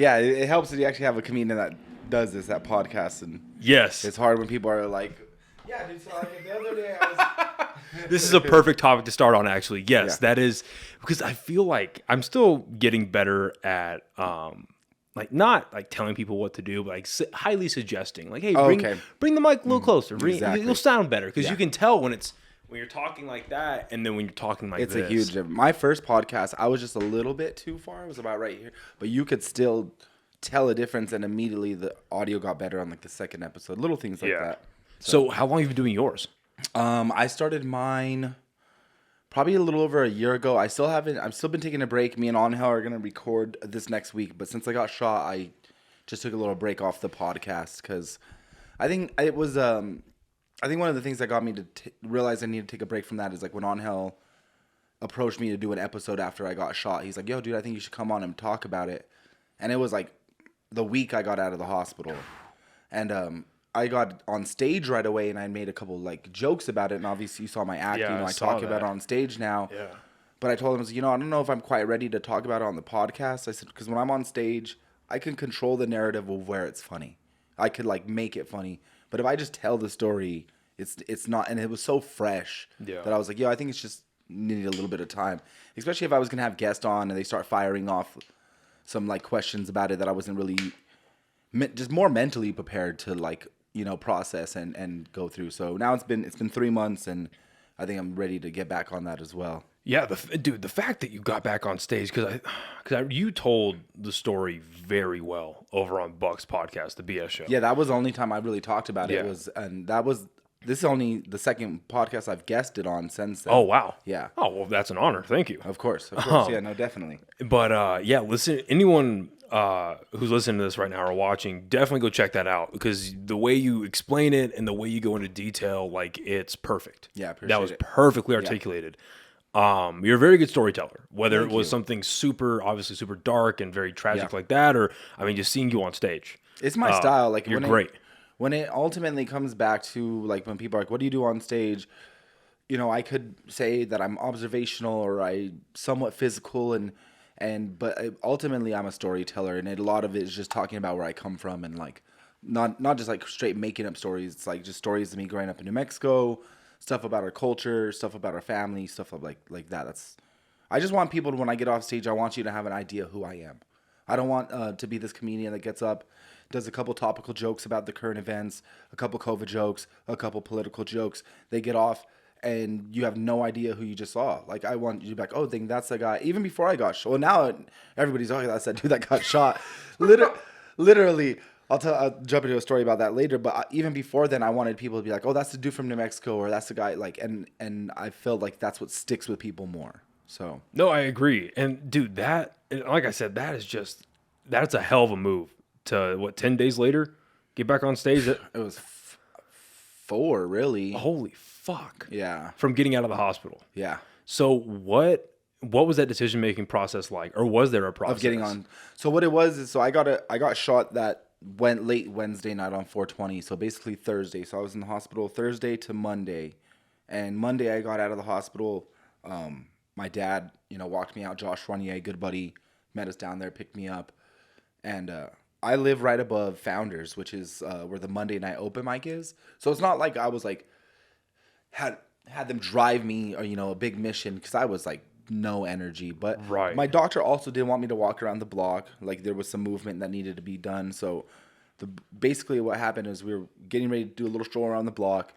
Yeah, it helps that you actually have a comedian that does this, that podcast, and Yes. it's hard when people are like, yeah, dude, so like the other day I was... This is a perfect topic to start on, actually. Yes, Yeah. that is, because I feel like I'm still getting better at, like, not like telling people what to do, but like highly suggesting, like, hey, bring the mic a little closer. Exactly. You'll sound better, because Yeah. you can tell when you're talking like that, and then when you're talking like It's this. a huge difference. My first podcast, I was just a little bit too far. It was about right here. But you could still tell a difference, and immediately the audio got better on like the second episode. Little things like that. So how long have you been doing yours? I started mine probably a little over a year ago. I've still been taking a break. Me and Angel are going to record this next week. But since I got shot, I just took a little break off the podcast because I think it was, I think one of the things that got me to realize I needed to take a break from that is like when Angel approached me to do an episode after I got shot. He's like, yo, dude, I think you should come on and talk about it. And it was like the week I got out of the hospital. And I got on stage right away, and I made a couple like jokes about it. And obviously, you saw my acting. Yeah, I I saw talk that. about it on stage now. Yeah. But I told him, I was, I don't know if I'm quite ready to talk about it on the podcast. I said, because when I'm on stage, I can control the narrative of where it's funny. I could like make it funny. But if I just tell the story, it's not. And it was so fresh that I was like, I think it's just needed a little bit of time. Especially if I was gonna have guests on and they start firing off some like questions about it that I wasn't really just more mentally prepared to like process and go through. So now it's been 3 months, and I think I'm ready to get back on that as well. Yeah, the fact that you got back on stage, because you told the story very well over on Buck's podcast, the BS show. Yeah, that was the only time I really talked about it. Yeah. This is only the second podcast I've guested on since then. Oh, wow. Yeah. Oh, well, that's an honor. Thank you. Of course. Yeah, no, definitely. But yeah, listen, anyone who's listening to this right now or watching, definitely go check that out, because the way you explain it and the way you go into detail, like, it's perfect. Yeah, I appreciate that was it. perfectly articulated. You're a very good storyteller, whether Thank it was you. something obviously super dark and very tragic like that, or, I mean, just seeing you on stage. It's my style. Like, you're great. When it ultimately comes back to, like, when people are like, what do you do on stage? I could say that I'm observational or I somewhat physical, but ultimately I'm a storyteller, and a lot of it is just talking about where I come from, and like not just like straight making up stories. It's like just stories of me growing up in New Mexico, stuff about our culture, stuff about our family, stuff like that. I just want people to, when I get off stage, I want you to have an idea who I am. I don't want to be this comedian that gets up, does a couple topical jokes about the current events, a couple COVID jokes, a couple political jokes. They get off, and you have no idea who you just saw. Like, I want you to be like, oh, think that's the guy. Even before I got shot. Well, now everybody's, oh, that's that dude that got shot. Literally, I'll jump into a story about that later. But even before then, I wanted people to be like, oh, that's the dude from New Mexico, or that's the guy. Like, and I felt like that's what sticks with people more. So No, I agree. And dude, like I said, that's a hell of a move to 10 days later, get back on stage. it was 4, really. Holy fuck. Yeah. From getting out of the hospital. Yeah. So what was that decision-making process like? Or was there a process? Of getting on. So what it was is, so I got shot that went late Wednesday night on 4/20. So basically Thursday. So I was in the hospital Thursday to Monday. And Monday I got out of the hospital. My dad, walked me out. Josh Renier, good buddy, met us down there, picked me up. And I live right above Founders, which is where the Monday night open mic is. So it's not like I was like, had them drive me or, a big mission, because I was like no energy. But Right. My doctor also didn't want me to walk around the block. Like, there was some movement that needed to be done. So basically what happened is we were getting ready to do a little stroll around the block.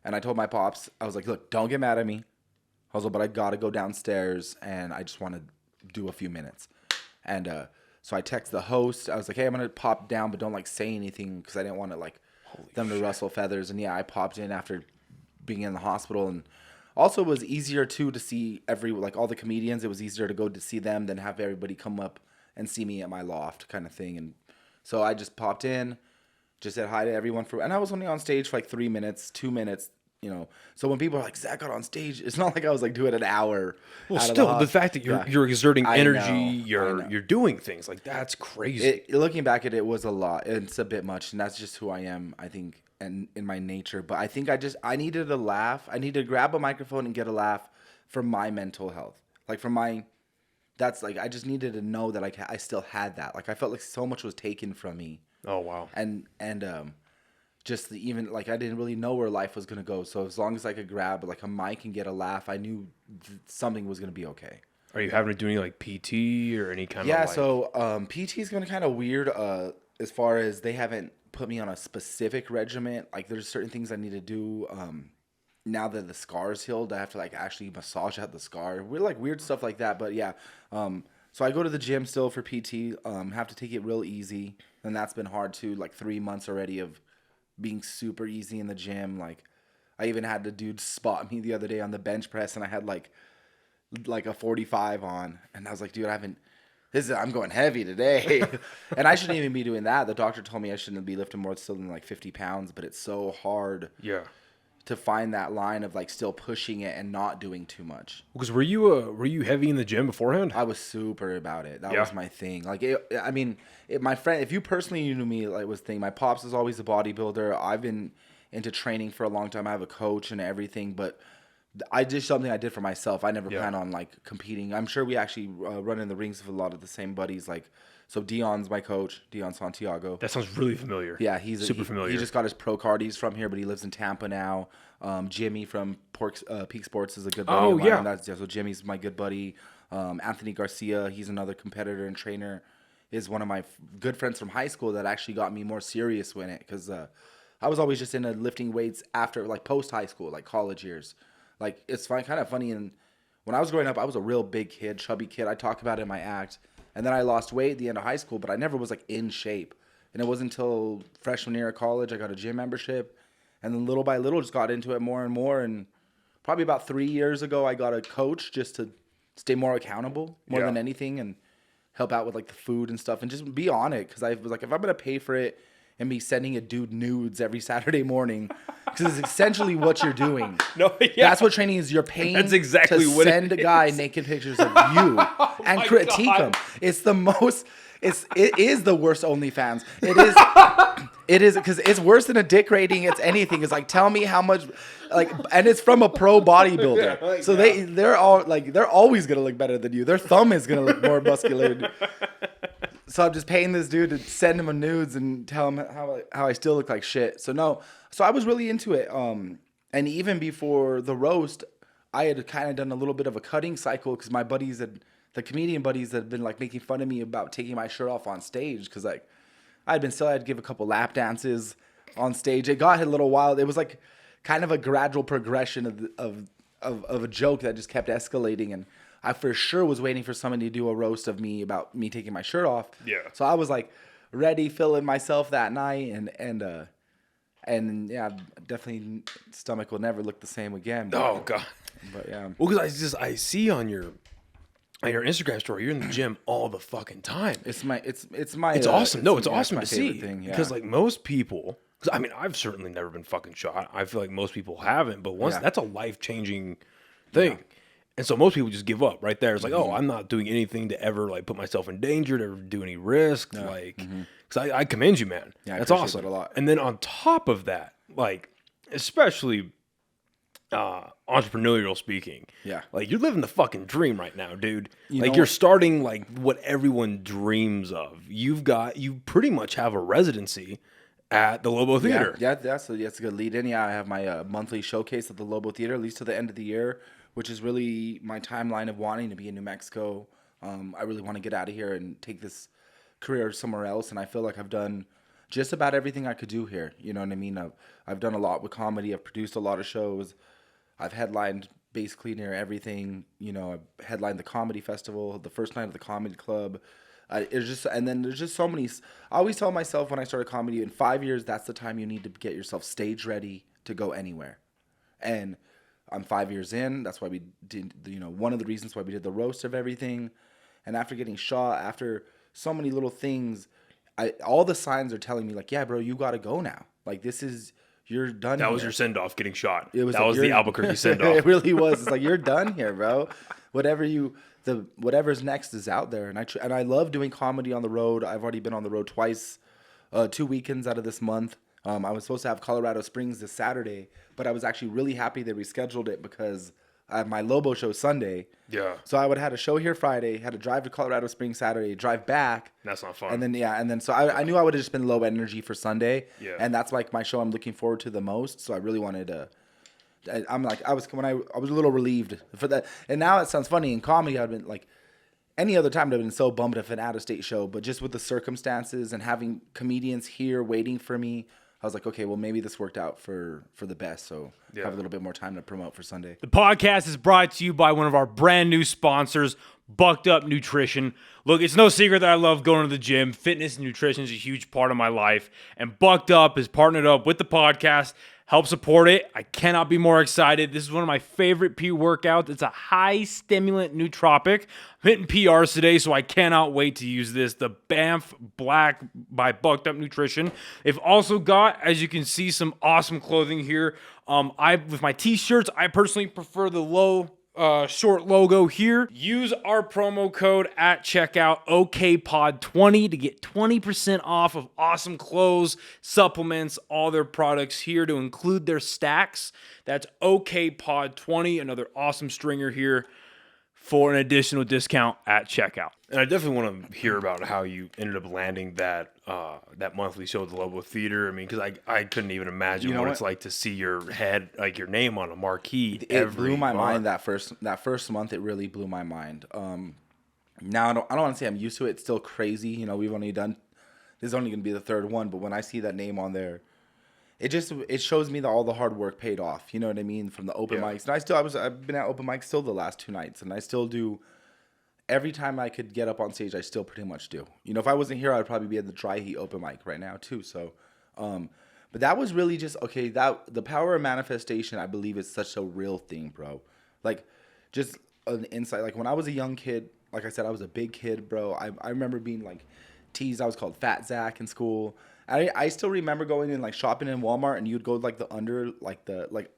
And I told my pops, I was like, look, don't get mad at me. I was like, but I got to go downstairs and I just want to do a few minutes. And so I text the host. I was like, hey, I'm going to pop down, but don't like say anything, because I didn't want to like them to rustle feathers. And yeah, I popped in after being in the hospital. And also it was easier too to see all the comedians. It was easier to go to see them than have everybody come up and see me at my loft kind of thing. And so I just popped in, just said hi to everyone and I was only on stage for like 3 minutes, 2 minutes. So when people are like, Zach got on stage, it's not like I was like doing an hour. Well, still, the fact that you're exerting energy, you're doing things like that's crazy. Looking back at it, was a lot. It's a bit much, and that's just who I am, I think, and in my nature. But I think I needed a laugh. I needed to grab a microphone and get a laugh for my mental health, like for my that's like, I just needed to know that I still had that. Like, I felt like so much was taken from me. Oh, wow. And just even like, I didn't really know where life was going to go. So as long as I could grab like a mic and get a laugh, I knew something was going to be okay. Are you having to do any like PT or any kind of Yeah, like... so PT is going to kind of weird as far as they haven't put me on a specific regimen. Like, there's certain things I need to do. Now that the scar's healed, I have to like actually massage out the scar. We're like weird stuff like that. But yeah, so I go to the gym still for PT. Have to take it real easy, and that's been hard too. Like 3 months already of being super easy in the gym. Like, I even had the dude spot me the other day on the bench press, and I had like a 45 on, and I was like, dude, I'm going heavy today. And I shouldn't even be doing that. The doctor told me I shouldn't be lifting more still than like 50 pounds, but it's so hard. Yeah. To find that line of like still pushing it and not doing too much. Because were you heavy in the gym beforehand? I was super about it. That was my thing. Like, my friend, if you personally knew me, like, was thing. My pops is always a bodybuilder. I've been into training for a long time. I have a coach and everything, but I did something I did for myself. I never plan on like competing. I'm sure we actually run in the rings with a lot of the same buddies. Like, so Dion's my coach, Dion Santiago. That sounds really familiar. Yeah, he's super familiar. He just got his pro card. He's from here, but he lives in Tampa now. Jimmy from Peak Sports is a good buddy of mine. So Jimmy's my good buddy. Anthony Garcia, he's another competitor and trainer, is one of my good friends from high school that actually got me more serious with it, because I was always just into lifting weights after, like, post high school, like college years. Like, it's kind of funny. And when I was growing up, I was a real big kid, chubby kid. I talk about it in my act. And then I lost weight at the end of high school, but I never was like in shape. And it wasn't until freshman year of college I got a gym membership, and then little by little just got into it more and more. And probably about 3 years ago, I got a coach just to stay more accountable more than anything, and help out with like the food and stuff, and just be on it. Because I was like, if I'm gonna pay for it and be sending a dude nudes every Saturday morning, because it's essentially what you're doing. That's what training is. You're paying to send a guy naked pictures of you and critique him. It's the most. It is the worst OnlyFans. It is because it's worse than a dick rating. It's anything. It's like, tell me how much, like, and it's from a pro bodybuilder. So they're always gonna look better than you. Their thumb is gonna look more muscular. So I'm just paying this dude to send him a nudes and tell him how I still look like shit. So I was really into it. And even before the roast, I had kind of done a little bit of a cutting cycle, because my buddies the comedian buddies had been like making fun of me about taking my shirt off on stage, because like I'd give a couple lap dances on stage. It got a little wild. It was like kind of a gradual progression of a joke that just kept escalating, and I for sure was waiting for somebody to do a roast of me about me taking my shirt off. Yeah. So I was like ready, feeling myself that night, and yeah, definitely stomach will never look the same again. Oh God. But yeah. Well, because I see on your Instagram story, you're in the gym all the fucking time. It's awesome. It's awesome to see. Thing, yeah. Because like most people, I mean, I've certainly never been fucking shot. I feel like most people haven't, but that's a life-changing thing. Yeah. And so most people just give up right there. It's like, oh, I'm not doing anything to ever like put myself in danger, to ever do any risk. No. Like, because I commend you, man. Yeah, that's awesome. That a lot. And then on top of that, like, especially entrepreneurial speaking, like, you're living the fucking dream right now, dude. You're starting like what everyone dreams of. You pretty much have a residency at the Lobo Theater. Yeah, that's a good lead in. Yeah, I have my monthly showcase at the Lobo Theater, at least to the end of the year, which is really my timeline of wanting to be in New Mexico. I really want to get out of here and take this career somewhere else, and I feel like I've done just about everything I could do here. You know what I mean? I've done a lot with comedy. I've produced a lot of shows. I've headlined basically near everything. You know, I've headlined the comedy festival, the first night of the comedy club. And then there's just so many. I always tell myself when I started comedy, in 5 years, that's the time you need to get yourself stage ready to go anywhere. And I'm 5 years in. That's why we did, one of the reasons why we did the roast of everything. And after getting shot, after so many little things, all the signs are telling me, like, yeah, bro, you got to go now. Like, you're done. That was your send-off, getting shot. That was the Albuquerque send-off. It really was. It's like, you're done here, bro. Whatever's next is out there. And I love doing comedy on the road. I've already been on the road twice, 2 weekends out of this month. I was supposed to have Colorado Springs this Saturday, but I was actually really happy they rescheduled it, because my Lobo show Sunday. Yeah. So I would have had a show here Friday, had to drive to Colorado Springs Saturday, drive back. That's not fun. And then so I knew I would have just been low energy for Sunday. Yeah. And that's like my show I'm looking forward to the most. So I really wanted to. I'm like I was a little relieved for that. And now it sounds funny in comedy. I've been like any other time I'd have been so bummed if an out of state show, but just with the circumstances and having comedians here waiting for me. I was like, okay, well, maybe this worked out for the best, so I have a little bit more time to promote for Sunday. The podcast is brought to you by one of our brand new sponsors, Bucked Up Nutrition. Look, it's no secret that I love going to the gym. Fitness and nutrition is a huge part of my life, and Bucked Up is partnered up with the podcast, help support it. I cannot be more excited. This is one of my favorite workouts. It's a high stimulant nootropic. I'm hitting PRs today, so I cannot wait to use this. The Banff Black by Bucked Up Nutrition. They've also got, as you can see, some awesome clothing here. With my t-shirts, I personally prefer the short logo here. Use our promo code at checkout, OKPod20, to get 20% off of awesome clothes, supplements, all their products here to include their stacks. That's OKPod20, another awesome stringer here for an additional discount at checkout. And I definitely want to hear about how you ended up landing that monthly show at the Lobo Theater. I mean, because I couldn't even imagine what it's like to see your head, like your name on a marquee. It blew my mind that first month. It really blew my mind. Now I don't want to say I'm used to it. It's still crazy. You know, this is only going to be the third one, but when I see that name on there, it shows me that all the hard work paid off. You know what I mean? From the open mics, and I've been at open mics still the last 2 nights, and I still do. Every time I could get up on stage, I still pretty much do. You know, if I wasn't here, I'd probably be at the Dry Heat open mic right now too. So, but that was really just okay. That the power of manifestation, I believe, is such a real thing, bro. Like, just an insight. Like when I was a young kid, like I said, I was a big kid, bro. I remember being like teased. I was called Fat Zach in school. I still remember going in like shopping in Walmart, and you'd go like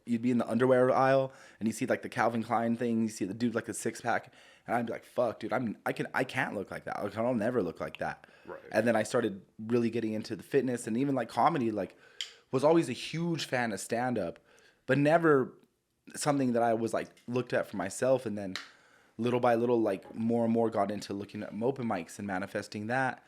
you'd be in the underwear aisle, and you see like the Calvin Klein thing. You see the dude like the 6-pack. And I'd be like, fuck, dude, I can't look like that. Like, I'll never look like that. Right. And then I started really getting into the fitness, and even like comedy, like was always a huge fan of stand-up, but never something that I was like looked at for myself. And then little by little, like more and more got into looking at open mics and manifesting that.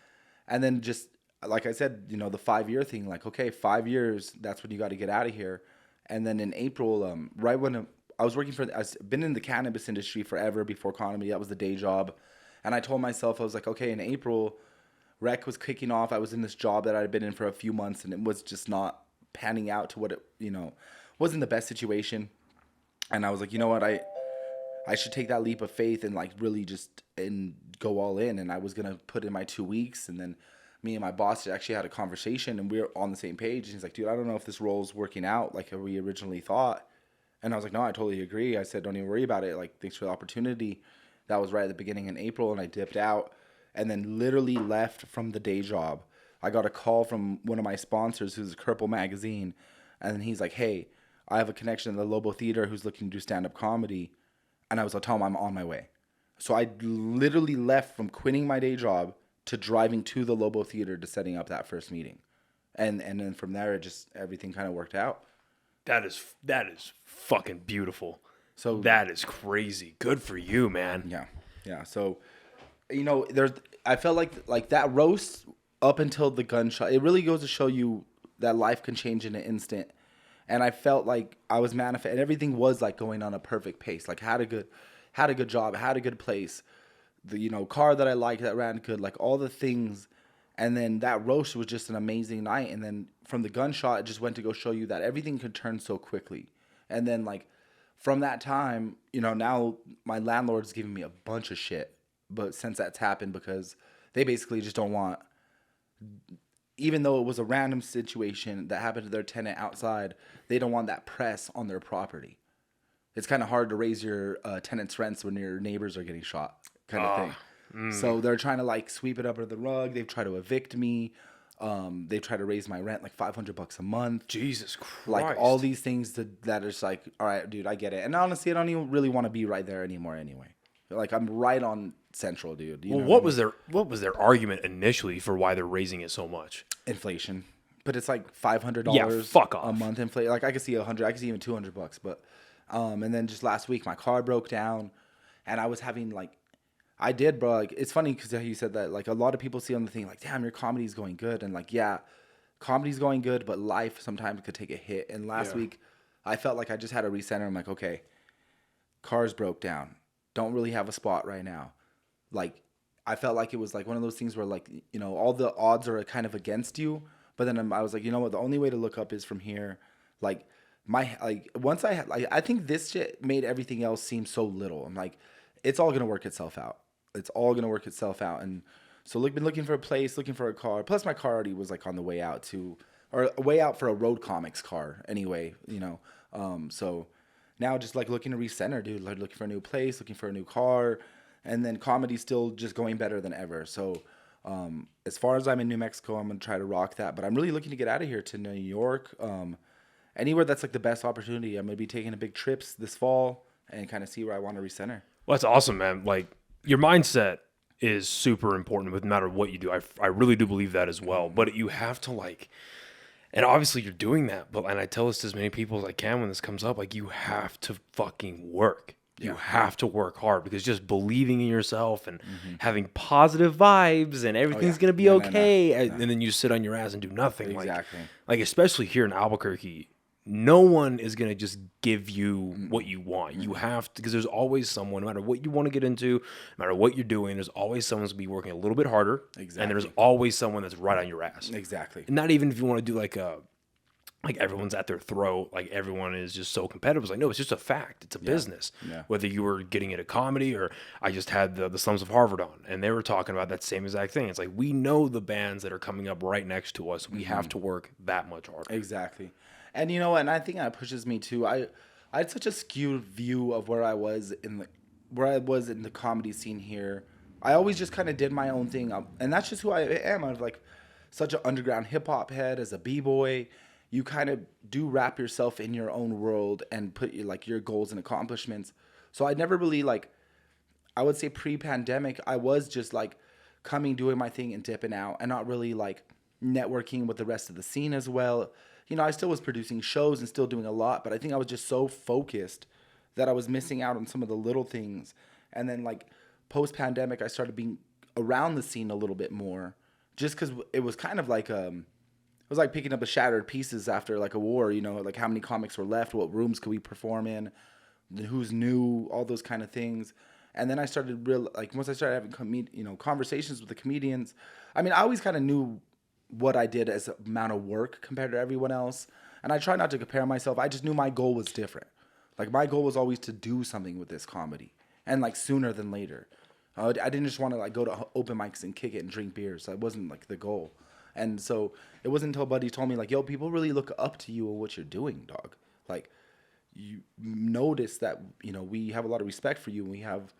And then just, like I said, you know, the 5-year thing, like, okay, 5 years, that's when you got to get out of here. And then in April, right when I've been in the cannabis industry forever before comedy. That was the day job. And I told myself, I was like, okay, in April, rec was kicking off. I was in this job that I'd been in for a few months, and it was just not panning out to what it, wasn't the best situation. And I was like, you know what, I should take that leap of faith and like really just and go all in. And I was going to put in my 2 weeks. And then me and my boss actually had a conversation, and we were on the same page. And he's like, dude, I don't know if this role's working out like we originally thought. And I was like, no, I totally agree. I said, don't even worry about it. Like, thanks for the opportunity. That was right at the beginning in April, and I dipped out and then literally left from the day job. I got a call from one of my sponsors, who's Kerple Magazine, and then he's like, hey, I have a connection in the Lobo Theater who's looking to do stand-up comedy. And I was like, tell him I'm on my way. So I literally left from quitting my day job to driving to the Lobo Theater to setting up that first meeting. And then from there, everything kind of worked out. That is fucking beautiful. So that is crazy. Good for you, man. Yeah. So, I felt like that roast up until the gunshot. It really goes to show you that life can change in an instant. And I felt like I was and everything was like going on a perfect pace. Like had a good job, had a good place, the car that I liked that ran good, like all the things. And then that roast was just an amazing night. And then from the gunshot, it just went to go show you that everything could turn so quickly. And then like from that time, now my landlord's giving me a bunch of shit. But since that's happened, because they basically just don't want, even though it was a random situation that happened to their tenant outside, they don't want that press on their property. It's kind of hard to raise your tenant's rents when your neighbors are getting shot, kind of thing. So they're trying to like sweep it up under the rug. They've tried to evict me. They've tried to raise my rent like $500 a month. Jesus Christ. Like all these things that are just like, all right, dude, I get it. And honestly, I don't even really want to be right there anymore anyway. Like I'm right on Central, dude. What was their argument initially for why they're raising it so much? Inflation. But it's like $500 fuck off. a month inflation. Like I could see $100, I could see even $200, but And then just last week, my car broke down, and I was having like, I did, bro. Like, it's funny because you said that, like, a lot of people see on the thing, like, damn, your comedy's going good. And, like, yeah, comedy's going good, but life sometimes could take a hit. And last week, I felt like I just had to recenter. I'm like, okay, cars broke down. Don't really have a spot right now. Like, I felt like it was like one of those things where, like, you know, all the odds are kind of against you. But then I was like, you know what? The only way to look up is from here. Like, once I had, like, I think this shit made everything else seem so little. I'm like, it's all going to work itself out. It's all going to work itself out. And so been looking for a place, looking for a car. Plus my car already was like on the way out too, or way out for a road comics car anyway, you know? So now just like looking to recenter, dude, like looking for a new place, looking for a new car. And then comedy's still just going better than ever. So as far as I'm in New Mexico, I'm going to try to rock that. But I'm really looking to get out of here to New York. Anywhere that's like the best opportunity. I'm going to be taking a big trips this fall and kind of see where I want to recenter. Well, that's awesome, man. Like, your mindset is super important no matter what you do. I really do believe that as well. But you have to, like, and obviously you're doing that, and I tell this to as many people as I can when this comes up, like, you have to fucking work. You have to work hard, because just believing in yourself and having positive vibes and everything's going to be okay. And then you sit on your ass and do nothing. Exactly. Like, especially here in Albuquerque, no one is going to just give you what you want. You have to, because there's always someone, no matter what you want to get into, no matter what you're doing, there's always someone who's going to be working a little bit harder. Exactly. And there's always someone that's right on your ass. Exactly. And not even if you want to do like everyone's at their throat, like everyone is just so competitive. It's like, no, it's just a fact. It's a business. Yeah. Whether you were getting into comedy, or I just had the Slums of Harvard on, and they were talking about that same exact thing. It's like, we know the bands that are coming up right next to us. We have to work that much harder. Exactly. And you know what? And I think that pushes me too. I had such a skewed view of where I was in the comedy scene here. I always just kind of did my own thing, and that's just who I am. I'm like such an underground hip hop head as a b-boy. You kind of do wrap yourself in your own world and put your goals and accomplishments. So I never really, like, I would say pre-pandemic, I was just like coming, doing my thing and dipping out, and not really like networking with the rest of the scene as well. You know, I still was producing shows and still doing a lot, but I think I was just so focused that I was missing out on some of the little things. And then, like, post-pandemic, I started being around the scene a little bit more, just because it was kind of like it was like picking up the shattered pieces after like a war. You know, like how many comics were left, what rooms could we perform in, who's new, all those kind of things. And then I started once I started having conversations with the comedians. I mean, I always kind of knew what I did as amount of work compared to everyone else. And I try not to compare myself. I just knew my goal was different. Like, my goal was always to do something with this comedy, and like sooner than later. I didn't just want to like go to open mics and kick it and drink beers. That wasn't like the goal. And so it wasn't until Buddy told me, like, yo, people really look up to you and what you're doing, dog. Like, you notice that, you know, we have a lot of respect for you, and we have,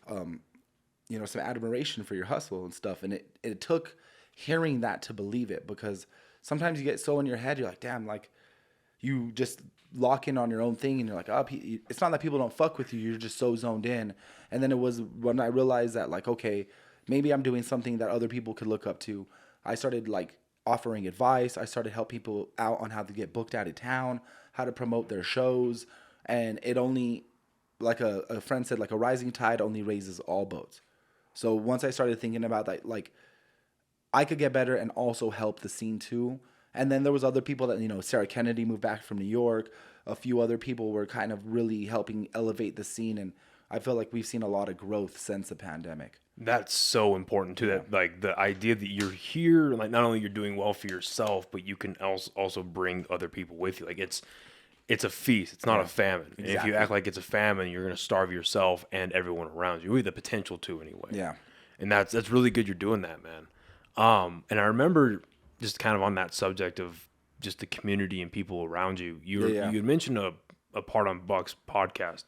some admiration for your hustle and stuff. And it took hearing that to believe it, because sometimes you get so in your head, you're like, damn, like, you just lock in on your own thing, and you're like, oh, it's not that people don't fuck with you, you're just so zoned in. And then it was when I realized that, like, okay, maybe I'm doing something that other people could look up to. I started like offering advice. I started help people out on how to get booked out of town, how to promote their shows. And it only, like a friend said, like, a rising tide only raises all boats. So once I started thinking about that, like, I could get better and also help the scene too. And then there was other people that, you know, Sarah Kennedy moved back from New York. A few other people were kind of really helping elevate the scene. And I feel like we've seen a lot of growth since the pandemic. That's so important too. That, like, the idea that you're here, like, not only you're doing well for yourself, but you can also bring other people with you. Like, it's a feast. It's not a famine. Exactly. And if you act like it's a famine, you're going to starve yourself and everyone around you. You have the potential to anyway. Yeah. And that's really good. You're doing that, man. And I remember, just kind of on that subject of just the community and people around you, you had mentioned a part on Buck's podcast,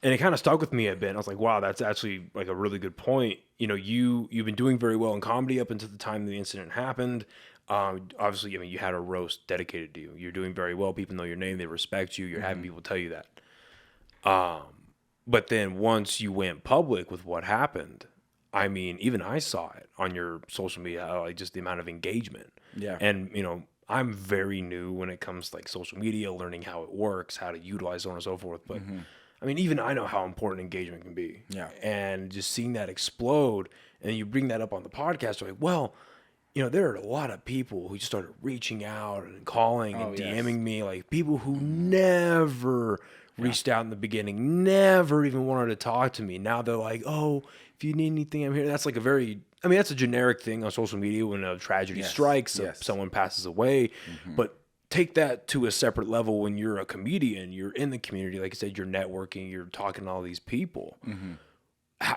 and it kind of stuck with me a bit. And I was like, wow, that's actually like a really good point. You know, you've been doing very well in comedy up until the time the incident happened. Obviously, I mean, you had a roast dedicated to you. You're doing very well. People know your name. They respect you. You're having people tell you that. But then once you went public with what happened, I mean, even I saw it on your social media, like, just the amount of engagement. Yeah. And, you know, I'm very new when it comes to like social media, learning how it works, how to utilize, so on and so forth. But I mean, even I know how important engagement can be. Yeah. And just seeing that explode, and you bring that up on the podcast, like, well, you know, there are a lot of people who just started reaching out and calling and DMing me, like people who never reached out in the beginning, never even wanted to talk to me. Now they're like, oh, if you need anything, I'm here. That's like that's a generic thing on social media when a tragedy strikes, someone passes away. But take that to a separate level when you're a comedian, you're in the community, like I said, you're networking, you're talking to all these people.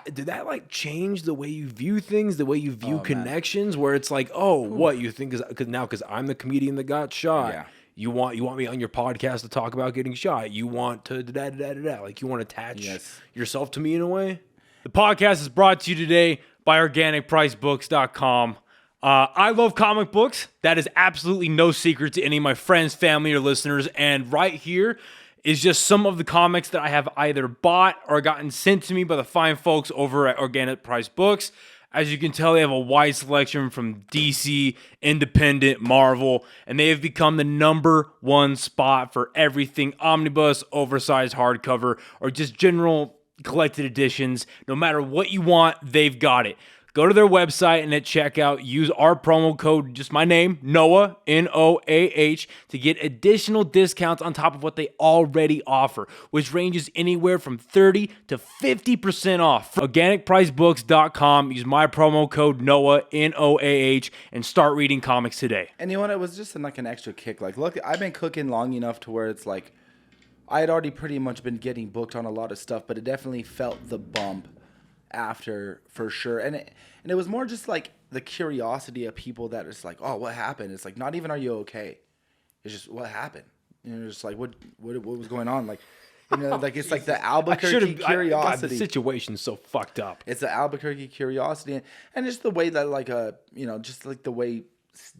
Did that like change the way you view things, the way you view connections, where it's like, oh, what you think is because I'm the comedian that got shot. Yeah. You want me on your podcast to talk about getting shot. You want to like you want to attach yourself to me in a way. The podcast is brought to you today by OrganicPriceBooks.com. I love comic books. That is absolutely no secret to any of my friends, family, or listeners. And right here is just some of the comics that I have either bought or gotten sent to me by the fine folks over at Organic Price Books. As you can tell, they have a wide selection from DC, Independent, Marvel, and they have become the #1 spot for everything omnibus, oversized hardcover, or just general collected editions. No matter what you want, they've got it. Go to their website and at checkout, use our promo code, just my name, Noah, Noah, to get additional discounts on top of what they already offer, which ranges anywhere from 30 to 50% off. OrganicPriceBooks.com, use my promo code, Noah, Noah, and start reading comics today. And you know what? It was just like an extra kick. Like, look, I've been cooking long enough to where it's like, I had already pretty much been getting booked on a lot of stuff, but it definitely felt the bump after for sure. And it was more just like the curiosity of people that is like, oh, what happened? It's like, not even are you okay? It's just, what happened? You know, just like, what was going on? Like, you know, like it's like the Albuquerque curiosity. The situation's so fucked up. It's the Albuquerque curiosity, and just the way that like you know, just like the way,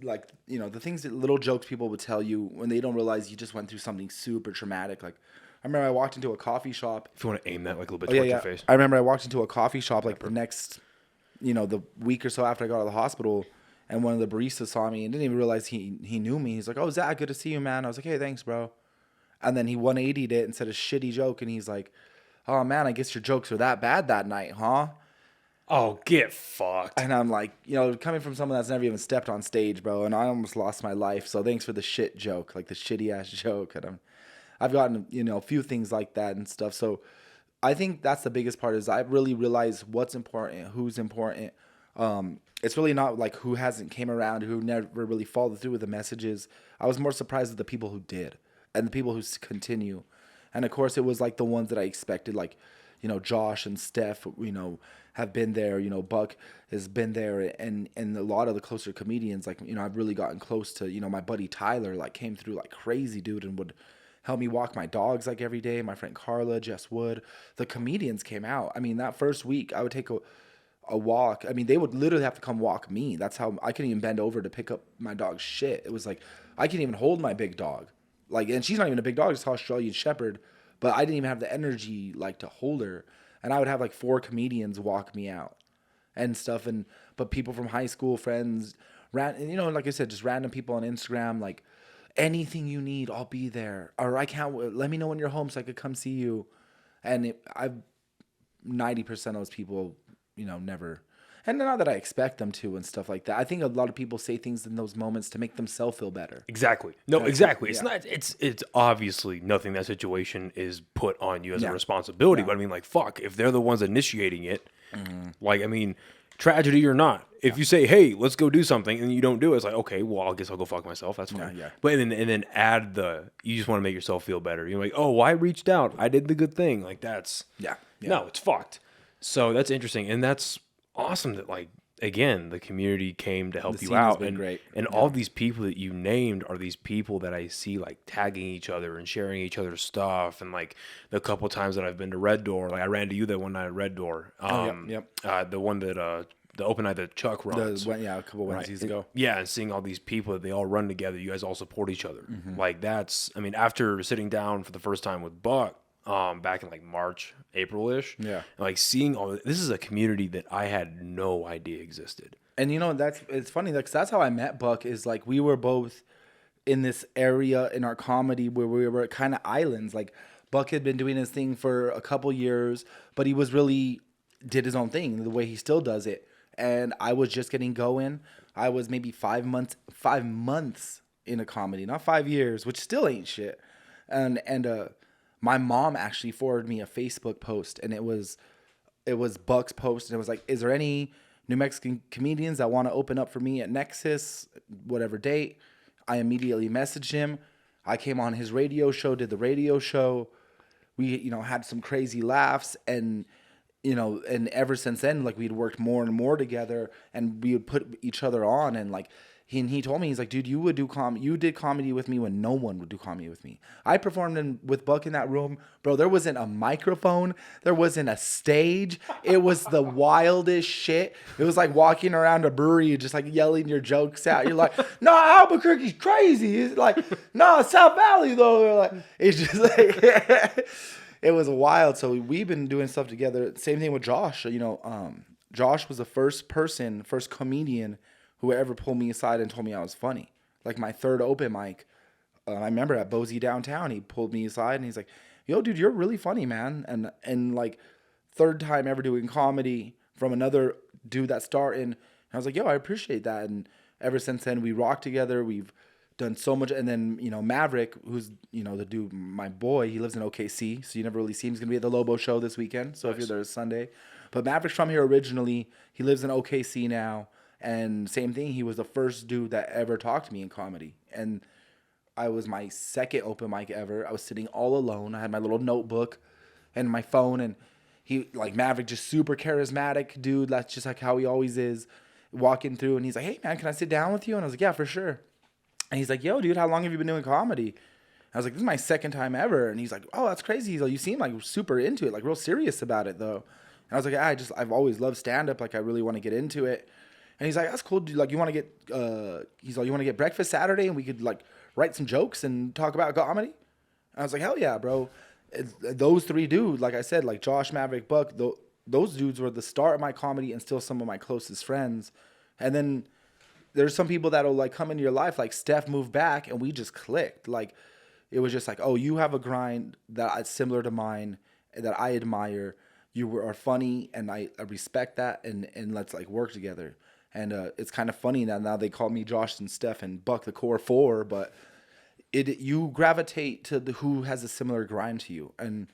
like, you know, the things that little jokes people would tell you when they don't realize you just went through something super traumatic. Like, I remember I walked into a coffee shop. If you want to aim that like a little bit towards your face. I remember I walked into a coffee shop like the next, you know, the week or so after I got out of the hospital, and one of the baristas saw me and didn't even realize he knew me. He's like, "Oh, Zach, good to see you, man." I was like, "Hey, thanks, bro." And then he 180'd it and said a shitty joke, and he's like, "Oh man, I guess your jokes were that bad that night, huh?" Oh, get fucked. And I'm like, you know, coming from someone that's never even stepped on stage, bro, and I almost lost my life. So thanks for the shit joke, like the shitty ass joke. And I've gotten, you know, a few things like that and stuff. So I think that's the biggest part is I really realized what's important, who's important. It's really not like who hasn't came around, who never really followed through with the messages. I was more surprised at the people who did and the people who continue. And of course, it was like the ones that I expected, like, you know, Josh and Steph, you know, have been there. You know, Buck has been there, and a lot of the closer comedians, like, you know, I've really gotten close to. You know, my buddy Tyler, like, came through like crazy, dude, and would help me walk my dogs like every day. My friend Carla, Jess Wood, the comedians came out. I mean, that first week, I would take a walk. I mean, they would literally have to come walk me. That's how I couldn't even bend over to pick up my dog's shit. It was like I couldn't even hold my big dog, like, and she's not even a big dog; it's Australian Shepherd. But I didn't even have the energy like to hold her. And I would have like 4 comedians walk me out and stuff. But people from high school, friends, you know, like I said, just random people on Instagram, like, anything you need, I'll be there. Or let me know when you're home so I could come see you. And 90% of those people, you know, never. And not that I expect them to and stuff like that. I think a lot of people say things in those moments to make themselves feel better. Exactly. No, exactly. It's not. It's obviously nothing. That situation is put on you as a responsibility. But I mean, like, fuck, if they're the ones initiating it, like, I mean, tragedy or not, if you say, "Hey, let's go do something," and you don't do it, it's like, okay, well, I guess I'll go fuck myself. That's fine. Yeah. But and then add you just want to make yourself feel better. You're like, oh, well, I reached out, I did the good thing. Like, that's no, it's fucked. So that's interesting, and that's awesome that, like, again, the community came to help you out, and great. And all these people that you named are these people that I see like tagging each other and sharing each other's stuff. And like the couple times that I've been to Red Door, like I ran to you that one night at Red Door. The one that the open night that Chuck runs. A couple Wednesdays ago. Yeah, and seeing all these people that they all run together, you guys all support each other. Like, that's, I mean, after sitting down for the first time with Buck, back in like March, April-ish. Yeah. And like seeing this is a community that I had no idea existed. And you know, it's funny, because that's how I met Buck, is like we were both in this area in our comedy where we were kind of islands. Like Buck had been doing his thing for a couple years, but he was really did his own thing the way he still does it. And I was just getting going. I was maybe 5 months in a comedy, not 5 years, which still ain't shit. And my mom actually forwarded me a Facebook post, and it was Buck's post, and it was like, is there any New Mexican comedians that want to open up for me at Nexus, whatever date? I immediately messaged him. I came on his radio show, did the radio show. We, had some crazy laughs, and and ever since then, like, we'd worked more and more together, and we would put each other on, and like, he told me, he's like, dude, you did comedy with me when no one would do comedy with me. I performed with Buck in that room, bro. There wasn't a microphone, there wasn't a stage. It was the wildest shit. It was like walking around a brewery, just like yelling your jokes out. You're like, no, Albuquerque's crazy. It's like, no, South Valley though. They're like, it's just like. It was wild. So we've been doing stuff together. Same thing with Josh. Josh was the first comedian who ever pulled me aside and told me I was funny. Like my third open mic, I remember at Bozy downtown, he pulled me aside and he's like, yo, dude, you're really funny, man. And like third time ever doing comedy from another dude that's starting. And I was like, yo, I appreciate that. And ever since then, we rock together. We've done so much. And then, Maverick, who's, the dude, my boy, he lives in OKC. So you never really see him. He's going to be at the Lobo show this weekend. So nice. If you're there Sunday. But Maverick's from here originally. He lives in OKC now. And same thing, he was the first dude that ever talked to me in comedy. And I was my second open mic ever. I was sitting all alone. I had my little notebook and my phone. And he, like Maverick, just super charismatic dude. That's just like how he always is. Walking through and he's like, hey, man, can I sit down with you? And I was like, yeah, for sure. And he's like, yo, dude, how long have you been doing comedy? I was like, this is my second time ever. And he's like, oh, that's crazy. He's like, you seem like super into it, like real serious about it, though. And I was like, yeah, I've always loved stand-up. Like, I really want to get into it. And he's like, that's cool, dude. Like, you want to get, he's like, you want to get breakfast Saturday and we could, like, write some jokes and talk about comedy? And I was like, hell yeah, bro. Those three dudes, like I said, like Josh, Maverick, Buck, those dudes were the start of my comedy and still some of my closest friends. And then there's some people that'll, like, come into your life, like Steph moved back and we just clicked. Like, it was just like, oh, you have a grind that's similar to mine that I admire. You are funny and I respect that and let's, like, work together. And it's kind of funny that now they call me Josh and Steph and Buck the core four, but you gravitate to who has a similar grind to you. And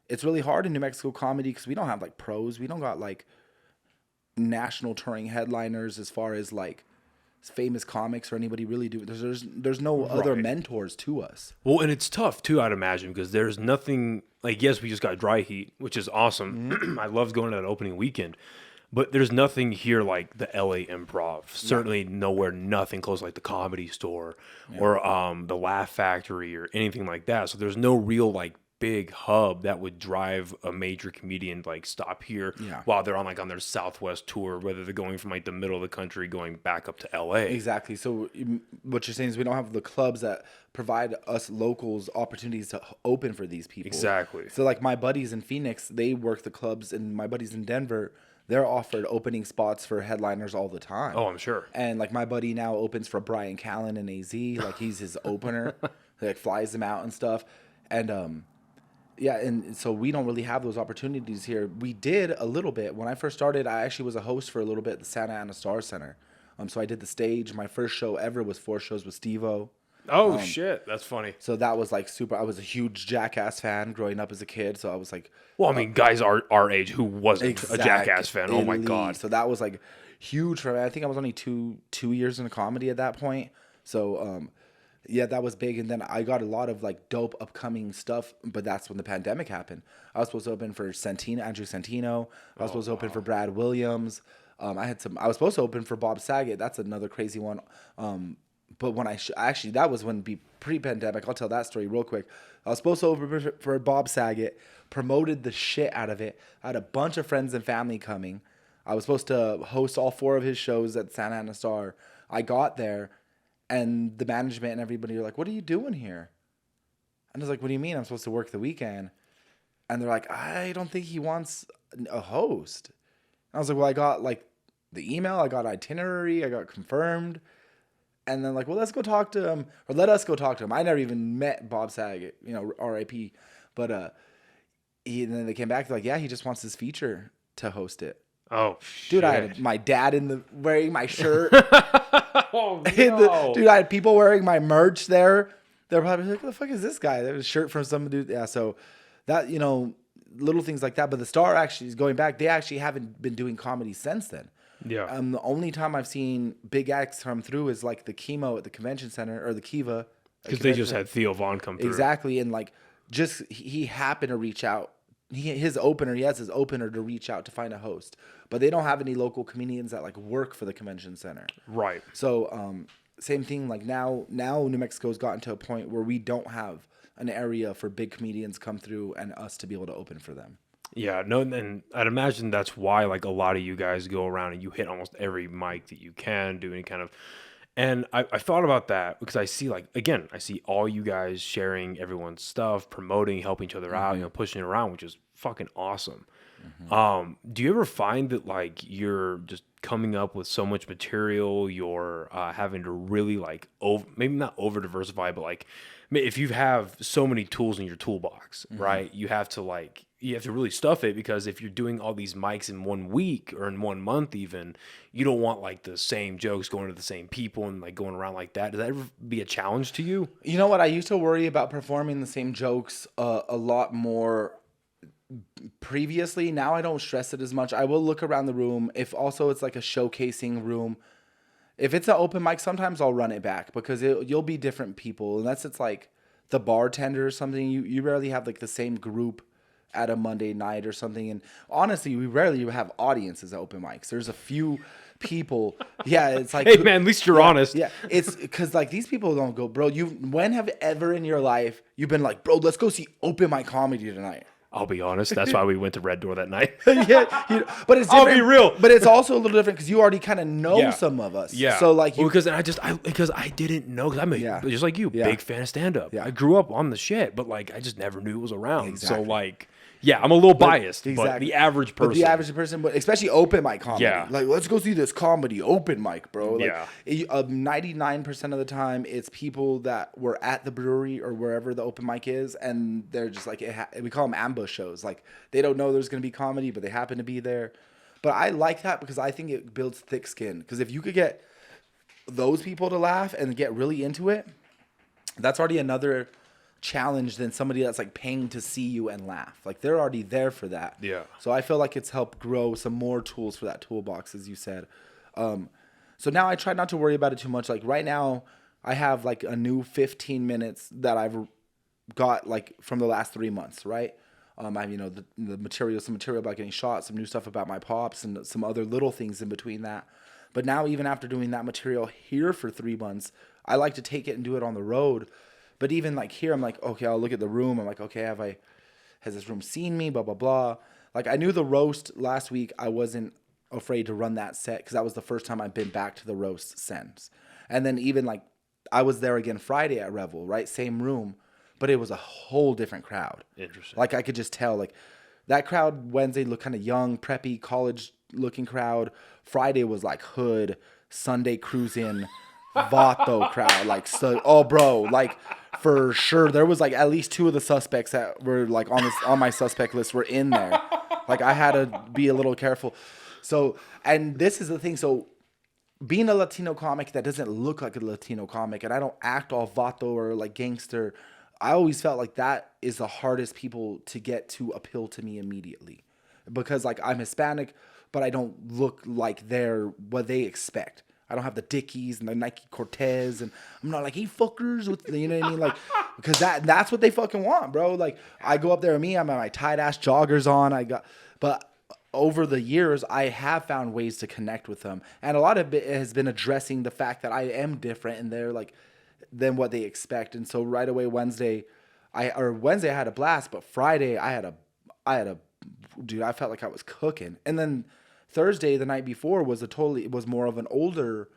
it's really hard in New Mexico comedy because we don't have, like, pros. We don't got, like, national touring headliners as far as, like, famous comics or anybody really do. There's no other mentors to us. Well, and it's tough, too, I'd imagine, because there's nothing, like, yes, we just got Dry Heat, which is awesome. Mm-hmm. I loved going to that opening weekend. But there's nothing here like the LA Improv. Certainly nowhere, nothing close like the Comedy Store or the Laugh Factory or anything like that. So there's no real like big hub that would drive a major comedian to like stop here while they're on their Southwest tour, whether they're going from like the middle of the country going back up to LA. Exactly. So what you're saying is we don't have the clubs that provide us locals opportunities to open for these people. Exactly. So like my buddies in Phoenix, they work the clubs, and my buddies in Denver, they're offered opening spots for headliners all the time. Oh, I'm sure. And like my buddy now opens for Brian Callen and AZ. Like he's his opener. He like flies them out and stuff. And and so we don't really have those opportunities here. We did a little bit. When I first started, I actually was a host for a little bit at the Santa Ana Star Center. So I did the stage. My first show ever was 4 shows with Steve-O. Oh, shit. That's funny. So that was like super. I was a huge Jackass fan growing up as a kid. So I was like, well, I mean, guys our age who wasn't a Jackass fan. Oh my God. So that was like huge for me. I think I was only two years in comedy at that point. So, that was big. And then I got a lot of like dope upcoming stuff, but that's when the pandemic happened. I was supposed to open for Andrew Santino. I was supposed to open for Brad Williams. I was supposed to open for Bob Saget. That's another crazy one. But when actually, that was when pre-pandemic. I'll tell that story real quick. I was supposed to open for Bob Saget, promoted the shit out of it. I had a bunch of friends and family coming. I was supposed to host all 4 of his shows at Santa Ana Star. I got there, and the management and everybody were like, "What are you doing here?" And I was like, "What do you mean? I'm supposed to work the weekend?" And they're like, "I don't think he wants a host." And I was like, "Well, I got like the email, I got itinerary, I got confirmed." And then like, well, let's go talk to him, or let us go talk to him. I never even met Bob Saget, you know, R.I.P. But and then they came back, they're like, yeah, he just wants his feature to host it. Oh, dude, shit. I had my dad wearing my shirt. Oh, no. Dude, I had people wearing my merch there. They're probably like, what the fuck is this guy? There was a shirt from some dude. Yeah, so that, you know, little things like that. But the Star actually is going back. They actually haven't been doing comedy since then. Yeah. The only time I've seen big acts come through is like the Chemo at the convention center, or the Kiva. Because they just had Theo Von come through. Exactly. And like, just he happened to reach out. He has his opener to reach out to find a host. But they don't have any local comedians that like work for the convention center. Right. So same thing, like now New Mexico's gotten to a point where we don't have an area for big comedians come through and us to be able to open for them. Yeah, no, and I'd imagine that's why like a lot of you guys go around and you hit almost every mic that you can do any kind of. And I thought about that because I see I see all you guys sharing everyone's stuff, promoting, helping each other out, you know, pushing it around, which is fucking awesome. Do you ever find that like you're just coming up with so much material, you're having to really like maybe not over diversify, but like if you have so many tools in your toolbox, right? You have to really stuff it, because if you're doing all these mics in 1 week or in 1 month even, you don't want like the same jokes going to the same people and like going around like that. Does that ever be a challenge to you? You know what? I used to worry about performing the same jokes a lot more previously. Now I don't stress it as much. I will look around the room. If also it's like a showcasing room, if it's an open mic, sometimes I'll run it back because you'll be different people. Unless it's like the bartender or something, you rarely have like the same group at a Monday night or something. And honestly, we rarely have audiences at open mics. There's a few people. Yeah, it's like, hey man, at least you're honest. Yeah, it's because like these people don't go, bro. When have ever in your life you've been like, bro, let's go see open mic comedy tonight? I'll be honest. That's why we went to Red Door that night. Yeah, but it's different. I'll be real. But it's also a little different because you already kind of know some of us. Yeah. So like, because I didn't know, because I'm just like you, big fan of stand up. Yeah. I grew up on the shit, but like I just never knew it was around. Exactly. So like, yeah, I'm a little biased, but the average person, but especially open mic comedy. Yeah. Like, let's go see this comedy open mic, bro. Like, yeah. 99% of the time, it's people that were at the brewery or wherever the open mic is, and they're just like, we call them ambush shows. Like, they don't know there's going to be comedy, but they happen to be there. But I like that because I think it builds thick skin. Because if you could get those people to laugh and get really into it, that's already another challenge than somebody that's like paying to see you and laugh. Like, they're already there for that. Yeah. So I feel like it's helped grow some more tools for that toolbox, as you said. So now I try not to worry about it too much. Like right now I have like a new 15 minutes that I've got like from the last 3 months, right? I have, you know, the material, some material about getting shot, some new stuff about my pops, and some other little things in between that. But now, even after doing that material here for 3 months, I like to take it and do it on the road. But even like here, I'm like, okay, I'll look at the room. I'm like, okay, has this room seen me? Blah, blah, blah. Like, I knew the roast last week. I wasn't afraid to run that set because that was the first time I've been back to the roast since. And then even like, I was there again Friday at Revel, right? Same room, but it was a whole different crowd. Interesting. Like, I could just tell, like, that crowd Wednesday looked kind of young, preppy, college-looking crowd. Friday was like hood, Sunday cruising, Vato crowd. Like, so, oh, bro, like, for sure, there was like at least 2 of the suspects that were like on my suspect list were in there. Like, I had to be a little careful. So, and this is the thing. So, being a Latino comic that doesn't look like a Latino comic, and I don't act all Vato or like gangster, I always felt like that is the hardest people to get to appeal to me immediately, because like I'm Hispanic, but I don't look like they're what they expect. I don't have the Dickies and the Nike Cortez, and I'm not like, hey fuckers, with, you know what I mean? Like, because that's what they fucking want, bro. Like, I go up there with me, I'm at my tight ass joggers on. But over the years, I have found ways to connect with them, and a lot of it has been addressing the fact that I am different, and they're like than what they expect. And so right away Wednesday I had a blast, but Friday I had a dude, I felt like I was cooking. And then Thursday, the night before, was more of an older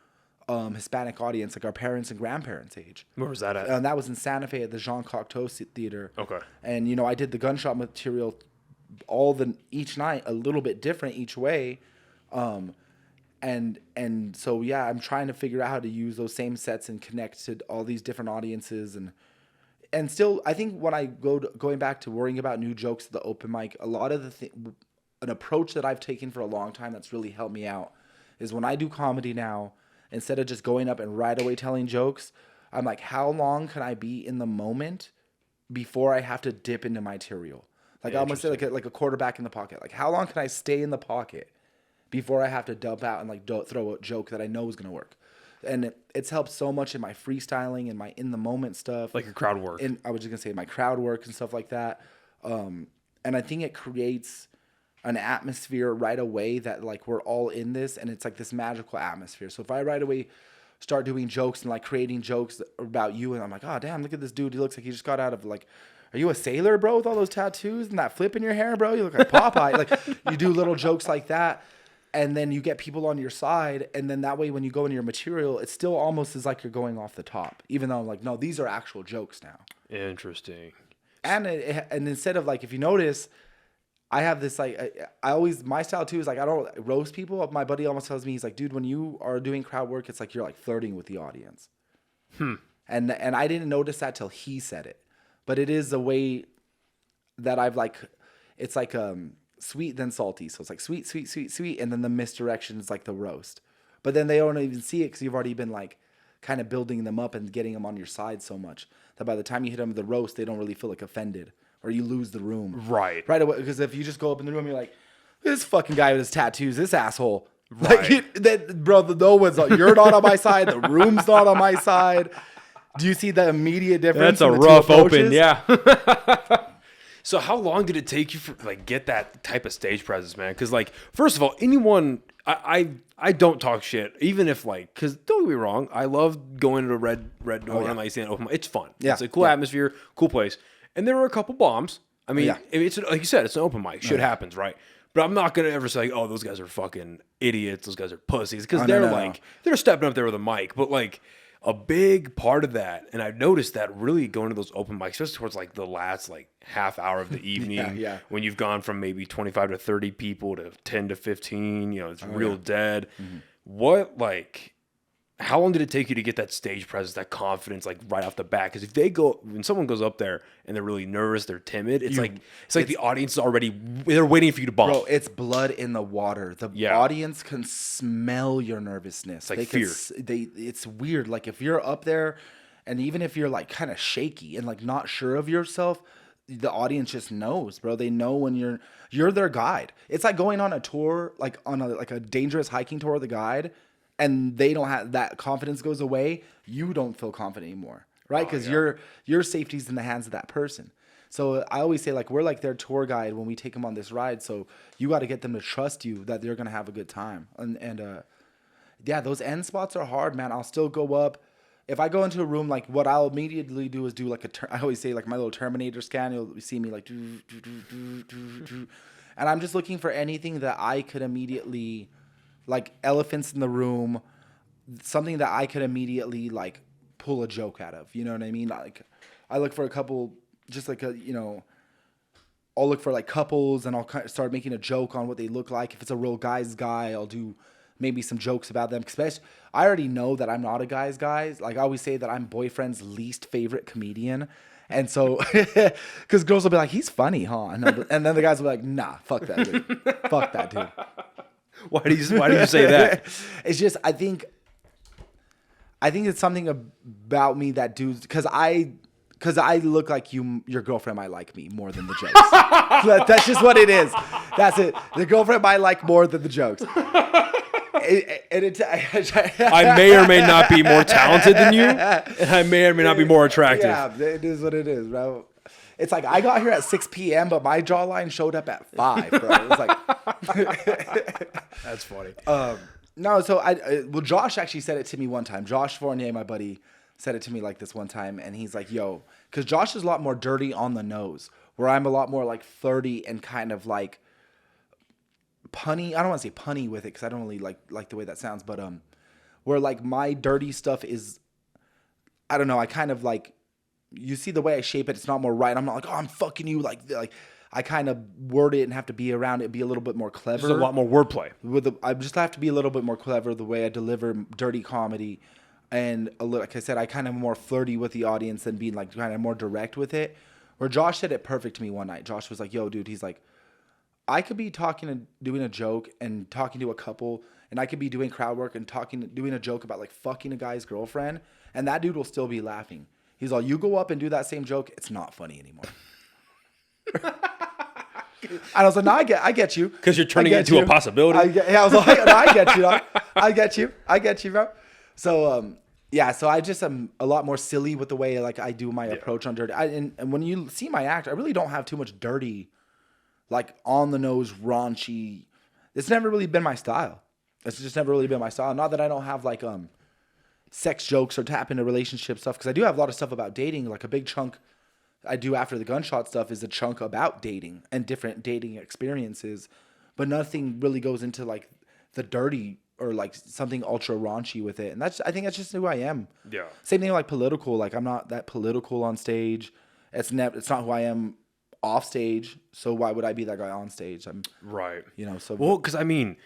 Hispanic audience, like our parents and grandparents' age. Where was that at? And that was in Santa Fe at the Jean Cocteau Theater. Okay. And you know, I did the gunshot material each night a little bit different each way. And so yeah, I'm trying to figure out how to use those same sets and connect to all these different audiences. And still, I think when I going back to worrying about new jokes at the open mic, a lot of an approach that I've taken for a long time that's really helped me out is when I do comedy now, instead of just going up and right away telling jokes, I'm like, how long can I be in the moment before I have to dip into my material? Like I almost say like a quarterback in the pocket. Like how long can I stay in the pocket before I have to dump out and like throw a joke that I know is gonna work? And it's helped so much in my freestyling and my in the moment stuff, like your crowd work. And I was just gonna say my crowd work and stuff like that. And I think it creates an atmosphere right away that like we're all in this, and it's like this magical atmosphere. So if I right away start doing jokes and like creating jokes about you, and I'm like, oh damn, look at this dude. He looks like he just got out of like, are you a sailor, bro, with all those tattoos and that flip in your hair, bro? You look like Popeye. Like you do little jokes like that. And then you get people on your side, and then that way when you go into your material, it still almost is like you're going off the top, even though I'm like, no, these are actual jokes now. Interesting. And instead of like, if you notice, I have this like, I always, my style too is like, I don't roast people. My buddy almost tells me, he's like, dude, when you are doing crowd work, it's like you're like flirting with the audience. And I didn't notice that till he said it, but it is a way that I've like, it's like sweet then salty. So it's like sweet, sweet, sweet, sweet. And then the misdirection is like the roast. But then they don't even see it because you've already been like kind of building them up and getting them on your side so much that by the time you hit them with the roast, they don't really feel like offended or you lose the room. Right away. Because if you just go up in the room, you're like, this fucking guy with his tattoos, this asshole. Right. Like, bro, no one's, you're not on my side. The room's not on my side. Do you see the immediate difference? That's a rough open. Yeah. So how long did it take you for like get that type of stage presence, man? Because like, first of all, anyone, I don't talk shit, even if like, because don't get me wrong, I love going to Red Door and like seeing open. It's fun. Yeah, it's a cool atmosphere, cool place. And there were a couple bombs. I mean, it's like you said, it's an open mic. Shit happens, right? But I'm not gonna ever say, oh, those guys are fucking idiots. Those guys are pussies, because they're stepping up there with a mic, but like. A big part of that, and I've noticed that really going to those open mics, especially towards like the last like half hour of the evening, when you've gone from maybe 25 to 30 people to 10 to 15, it's real dead. Mm-hmm. What like, how long did it take you to get that stage presence, that confidence, like right off the bat? Because when someone goes up there and they're really nervous, they're timid, it's like the audience is already, they're waiting for you to bomb. Bro, it's blood in the water. The audience can smell your nervousness. It's like fear. It's weird. Like if you're up there, and even if you're like kind of shaky and like not sure of yourself, the audience just knows, bro. They know when you're their guide. It's like going on a tour, like on a dangerous hiking tour with a guide. And they don't have that confidence goes away, you don't feel confident anymore, right? Because your safety's in the hands of that person. So I always say like we're like their tour guide when we take them on this ride. So you got to get them to trust you that they're gonna have a good time. And those end spots are hard, man. I'll still go up. If I go into a room, like what I'll immediately do is do like I always say like my little Terminator scan. You'll see me like and I'm just looking for anything that I could immediately. Like elephants in the room, something that I could immediately like pull a joke out of. You know what I mean? Like I look for a couple, just like I'll look for like couples and I'll start making a joke on what they look like. If it's a real guy's guy, I'll do maybe some jokes about them. Especially, I already know that I'm not a guy's guy. Like I always say that I'm boyfriend's least favorite comedian. And so, because girls will be like, he's funny, huh? And then the guys will be like, nah, fuck that dude. Fuck that dude. Why do you say that? It's just I think it's something about me that dudes because I look like your girlfriend might like me more than the jokes. That's just what it is. That's it. The girlfriend might like more than the jokes. I may or may not be more talented than you, and I may or may not be more attractive. Yeah, it is what it is, bro. It's like I got here at 6 p.m., but my jawline showed up at 5, bro. It was like... That's funny. No, so Josh actually said it to me one time. Josh Fournier, my buddy, said it to me like this one time, and he's like, yo, because Josh is a lot more dirty on the nose, where I'm a lot more like flirty and kind of like punny. I don't want to say punny with it, because I don't really like the way that sounds, but where like my dirty stuff is, I don't know, I kind of like, you see the way I shape it, it's not more right. I'm not like, oh, I'm fucking you. Like I kind of word it and have to be around it, be a little bit more clever. There's a lot more wordplay. I just have to be a little bit more clever the way I deliver dirty comedy, and like I said, I kind of more flirty with the audience than being like kind of more direct with it. Where Josh said it perfect to me one night. Josh was like, "Yo, dude," he's like, "I could be doing a joke and talking to a couple, and I could be doing crowd work and doing a joke about like fucking a guy's girlfriend, and that dude will still be laughing." He's like, "You go up and do that same joke, it's not funny anymore." And I was like, "No, I get you." Because you're turning it into a possibility. I was like, "No, I get you, dog. I get you, bro." So, so I just am a lot more silly with the way like I do my approach on dirty. And when you see my act, I really don't have too much dirty, like on the nose, raunchy. It's never really been my style. It's just never really been my style. Not that I don't have like sex jokes or tap into relationship stuff, because I do have a lot of stuff about dating. Like a big chunk I do after the gunshot stuff is a chunk about dating and different dating experiences, but nothing really goes into like the dirty or like something ultra raunchy with it. And I think that's just who I am. Yeah. Same thing like political. Like I'm not that political on stage. It's not who I am off stage. So why would I be that guy on stage? I'm right. So well, because I mean,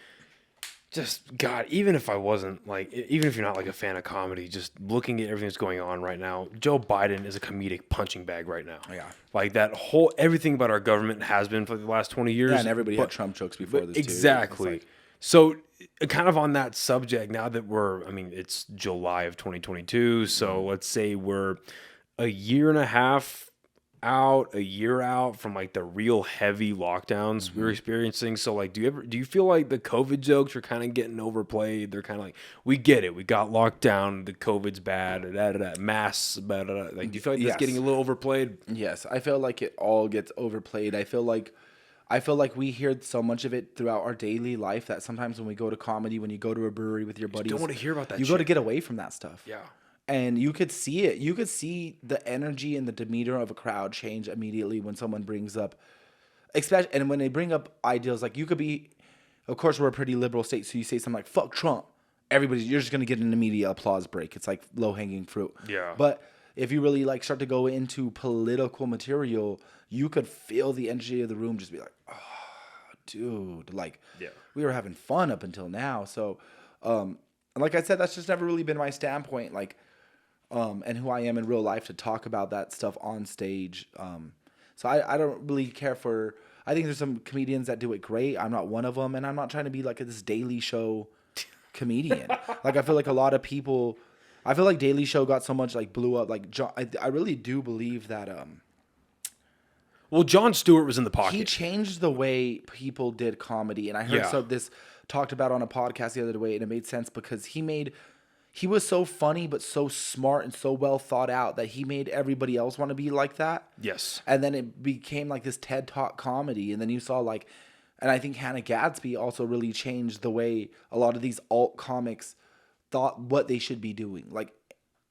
just God, even if I wasn't like, even if you're not like a fan of comedy, just looking at everything that's going on right now, Joe Biden is a comedic punching bag right now. Yeah. Like that everything about our government has been for the last 20 years. Yeah, and everybody had Trump jokes before this exactly. too. Like, so kind of on that subject, now that it's July of 2022. So let's say we're a year out from like the real heavy lockdowns we were experiencing. So like, do you feel like the COVID jokes are kind of getting overplayed? They're kind of like, we get it, we got locked down, the COVID's bad, masks, like, do you feel like that's getting a little overplayed? Yes, I feel like it all gets overplayed. I feel like we hear so much of it throughout our daily life that sometimes when we go to comedy, when you go to a brewery with your buddies, you don't want to hear about that. You go to get away from that stuff. Yeah. And you could see it. You could see the energy and the demeanor of a crowd change immediately when someone brings up, and when they bring up ideals, like you could be, of course, we're a pretty liberal state, so you say something like "fuck Trump," you're just gonna get an immediate applause break. It's like low hanging fruit. Yeah. But if you really like start to go into political material, you could feel the energy of the room just be like, "Oh, dude!" Like, we were having fun up until now. So, and like I said, that's just never really been my standpoint. Like. And who I am in real life to talk about that stuff on stage. So I don't really care for. I think there's some comedians that do it great. I'm not one of them, and I'm not trying to be like this Daily Show comedian. Like I feel like a lot of people. I feel like Daily Show got so much like blew up. Like I really do believe that. Well, Jon Stewart was in the pocket. He changed the way people did comedy, and I heard this talked about on a podcast the other day, and it made sense because he was so funny, but so smart and so well thought out that he made everybody else want to be like that. Yes. And then it became like this TED Talk comedy. And then you saw like, and I think Hannah Gadsby also really changed the way a lot of these alt comics thought what they should be doing. Like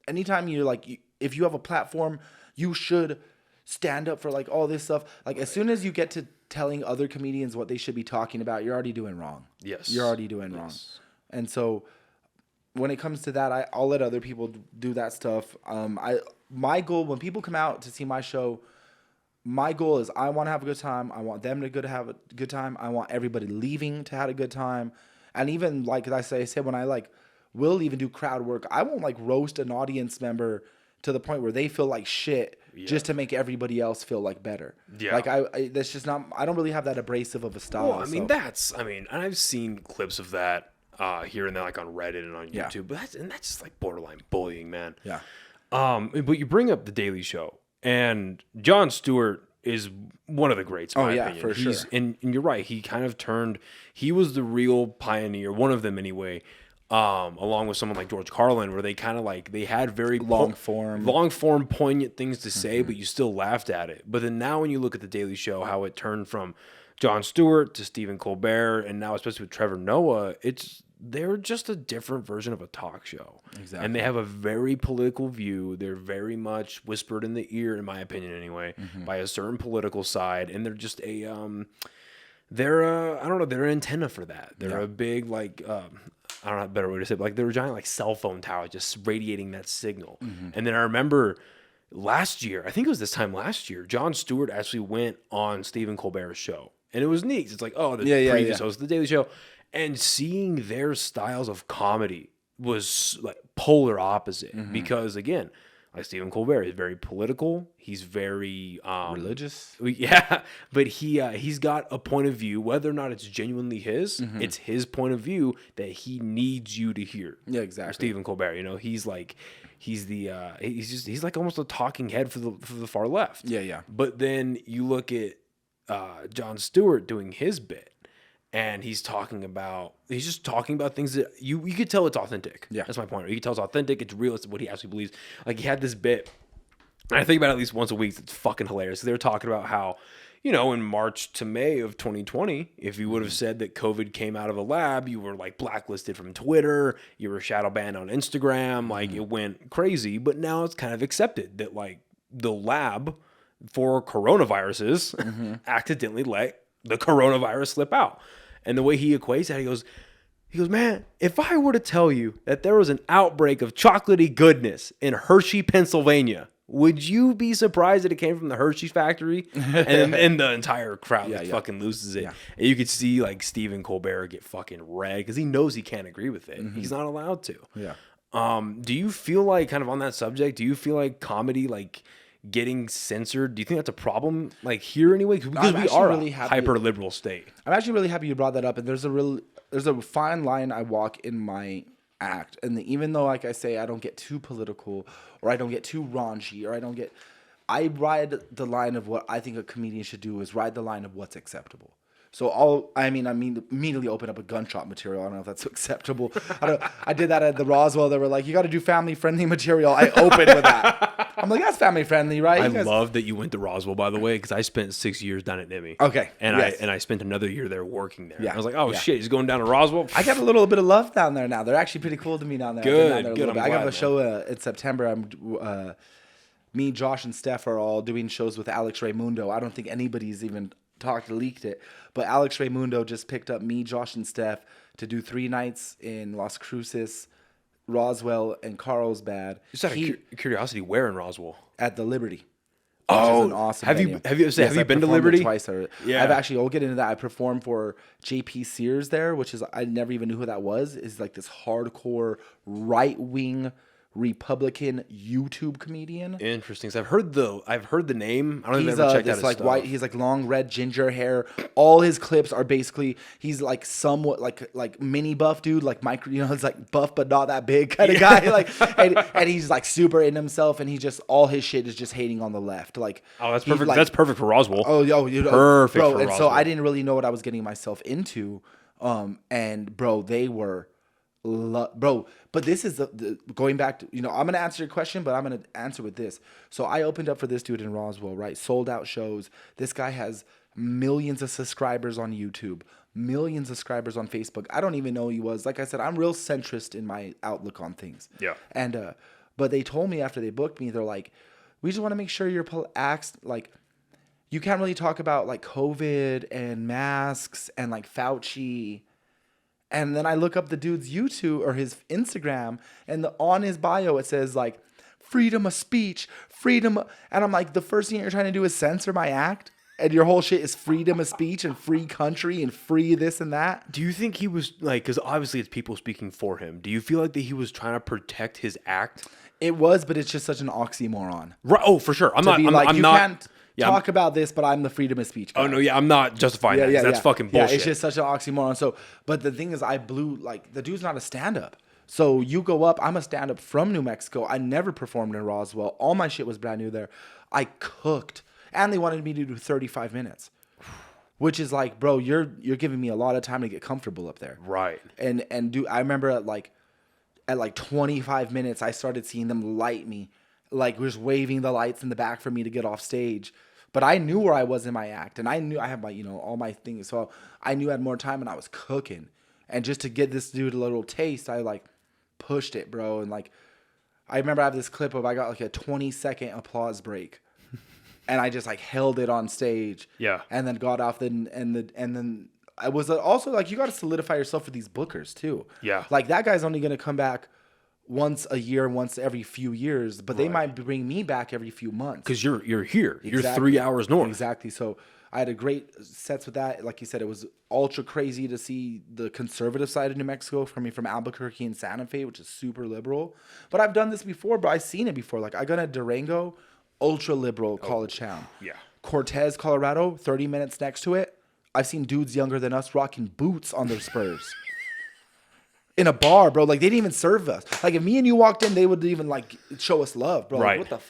anytime you're like, if you have a platform, you should stand up for like all this stuff. Like as soon as you get to telling other comedians what they should be talking about, you're already doing wrong. Yes. You're already doing wrong. And so when it comes to that, I'll let other people do that stuff. My goal when people come out to see my show, my goal is I want to have a good time. I want them to have a good time. I want everybody leaving to have a good time. And even like I said when I will even do crowd work, I won't like roast an audience member to the point where they feel like shit just to make everybody else feel like better. Yeah. Like that's just not. I don't really have that abrasive of a style. Well, and I've seen clips of that. Here and there, like on Reddit and on YouTube, but that's just like borderline bullying, man. Yeah. But you bring up the Daily Show, and Jon Stewart is one of the greats. In my opinion. For sure. And you're right. He kind of he was the real pioneer, one of them anyway. Along with someone like George Carlin, where they kind of they had very long form, poignant things to say, but you still laughed at it. But then now when you look at the Daily Show, how it turned from Jon Stewart to Stephen Colbert, and now especially with Trevor Noah, they're just a different version of a talk show. Exactly. And they have a very political view. They're very much whispered in the ear, in my opinion anyway, by a certain political side. And they're just they're an antenna for that. They're a big, I don't know a better way to say it, but they're a giant cell phone tower just radiating that signal. And then I remember last year, I think it was this time last year, Jon Stewart actually went on Stephen Colbert's show. And it was neat. It's like, oh, the previous host of The Daily Show. And seeing their styles of comedy was like polar opposite. Because, again, like Stephen Colbert is very political. He's very religious. Yeah, but he's got a point of view, whether or not it's genuinely his. It's his point of view that he needs you to hear. Yeah, exactly. Stephen Colbert, he's like he's like almost a talking head for the far left. Yeah, yeah. But then you look at Jon Stewart doing his bit. And he's just talking about things that you could tell it's authentic. Yeah. That's my point. You can tell it's authentic, it's real, it's what he actually believes. Like he had this bit, and I think about it at least once a week, it's fucking hilarious. They were talking about how, in March to May of 2020, if you would have said that COVID came out of a lab, you were like blacklisted from Twitter, you were shadow banned on Instagram, like it went crazy. But now it's kind of accepted that like the lab for coronaviruses accidentally let the coronavirus slip out. And the way he equates that, he goes, man, if I were to tell you that there was an outbreak of chocolatey goodness in Hershey, Pennsylvania, would you be surprised that it came from the Hershey factory? And the entire crowd fucking loses it. Yeah. And you could see like Stephen Colbert get fucking red because he knows he can't agree with it. He's not allowed to. Yeah. Do you feel like, kind of on that subject, do you feel like comedy like getting censored, do you think that's a problem like here anyway? Because we are really a hyper liberal state. I'm actually really happy you brought that up, and there's a fine line I walk in my act, and even though, like I say, I don't get too political or I don't get too raunchy or I ride the line of what I think a comedian should do is ride the line of what's acceptable. So I immediately open up a gunshot material. I don't know if that's acceptable. I did that at the Roswell. They were like, you got to do family friendly material. I opened with that. I'm like, that's family friendly, right? I love that you went to Roswell, by the way, because I spent 6 years down at NIMI. Okay. And I spent another year there working there. Yeah. I was like, shit, he's going down to Roswell. I got a little bit of love down there now. They're actually pretty cool to me down there. Good. I got a show in September. Me, Josh, and Steph are all doing shows with Alex Raymundo. I don't think anybody's even leaked it, but Alex Raymundo just picked up me, Josh, and Steph to do 3 nights in Las Cruces, Roswell, and Carlsbad. Just out of curiosity, where in Roswell? At the Liberty. Oh, is an awesome have venue. you been to Liberty? Twice. Yeah. I've actually. I'll get into that. I performed for JP Sears there, which is I never even knew who that was. Is like this hardcore right wing Republican YouTube comedian. Interesting. So I've heard the name. I don't even ever check out his like stuff. White. He's like long red ginger hair. All his clips are basically he's like somewhat like mini buff dude, like micro. It's like buff but not that big kind of guy. Like and he's like super in himself, and he just all his shit is just hating on the left. Like that's perfect. That's perfect for Roswell. Perfect, bro. For and Roswell. So I didn't really know what I was getting myself into. And bro, they were. Bro, but this is the going back to, I'm going to answer your question, but I'm going to answer with this. So I opened up for this dude in Roswell, right? Sold out shows. This guy has millions of subscribers on YouTube, millions of subscribers on Facebook. I don't even know who he was. Like I said, I'm real centrist in my outlook on things. Yeah. And, but they told me after they booked me, they're like, we just want to make sure your acts, like, you can't really talk about like COVID and masks and like Fauci. And then I look up the dude's YouTube or his Instagram, and on his bio it says like freedom of speech, and I'm like, the first thing you're trying to do is censor my act, and your whole shit is freedom of speech and free country and free this and that. Do you think he was like, because obviously it's people speaking for him, do you feel like that he was trying to protect his act? It was, but it's just such an oxymoron. Right. Oh, for sure. I'm not. Can't talk about this, but I'm the freedom of speech guy. Oh no, yeah, I'm not justifying that. That's fucking bullshit. Yeah, it's just such an oxymoron. So, but the thing is, I blew like the dude's not a stand-up. So you go up. I'm a stand-up from New Mexico. I never performed in Roswell. All my shit was brand new there. I cooked, and they wanted me to do 35 minutes, which is like, bro, you're giving me a lot of time to get comfortable up there. Right. And I remember at like 25 minutes, I started seeing them light me. Like, just waving the lights in the back for me to get off stage. But I knew where I was in my act, and I knew I had my, all my things. So I knew I had more time, and I was cooking. And just to get this dude a little taste, I like pushed it, bro. And like, I remember I have this clip of I got like a 20-second applause break, and I just like held it on stage. Yeah. And then got off, and then I was also like, you got to solidify yourself for these bookers too. Yeah. Like that guy's only gonna come back once a year, once every few years, but they might bring me back every few months. Because you're here. Exactly. You're 3 hours north. Exactly. So I had a great sets with that. Like you said, it was ultra crazy to see the conservative side of New Mexico from Albuquerque and Santa Fe, which is super liberal. But I've done this before, but I've seen it before. Like I got a Durango, ultra liberal college town. Yeah. Cortez, Colorado, 30 minutes next to it. I've seen dudes younger than us rocking boots on their spurs. In a bar, bro. Like, they didn't even serve us. Like, if me and you walked in, they would even, like, show us love, bro. Right. Like, what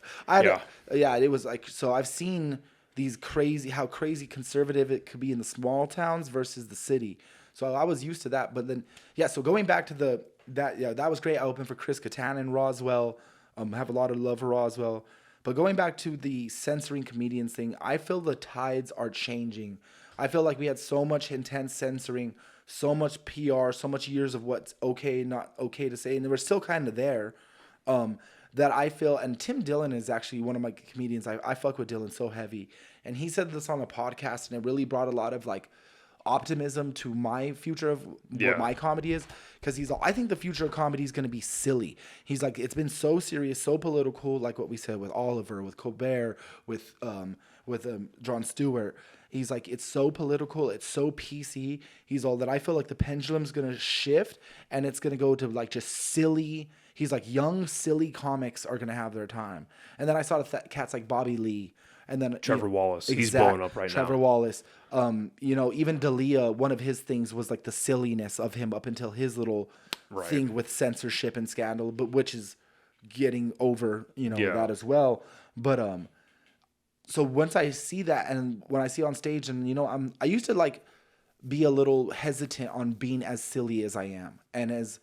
the it was, like, so I've seen how crazy conservative it could be in the small towns versus the city. So I was used to that. But then, so going back to that was great. I opened for Chris Katana in Roswell. Have a lot of love for Roswell. But going back to the censoring comedians thing, I feel the tides are changing. I feel like we had so much intense censoring, so much PR, so much years of what's okay, not okay to say, and we're still kind of there. That I feel, and Tim Dillon is actually one of my comedians. I fuck with Dillon so heavy, and he said this on a podcast, and it really brought a lot of like optimism to my future of what my comedy is, because I think the future of comedy is going to be silly. He's like, it's been so serious, so political, like what we said with Oliver, with Colbert, with Jon Stewart. He's like, it's so political, it's so PC. He's all that I feel like the pendulum's gonna shift and it's gonna go to like just silly. He's like, young silly comics are gonna have their time. And then I saw cats like Bobby Lee, and then Trevor Wallace. He's blowing up right now. Trevor Wallace. Even D'Elia, one of his things was like the silliness of him up until his little thing with censorship and scandal, but which is getting over, that as well. But so once I see that, and when I see on stage, and I used to like be a little hesitant on being as silly as I am and as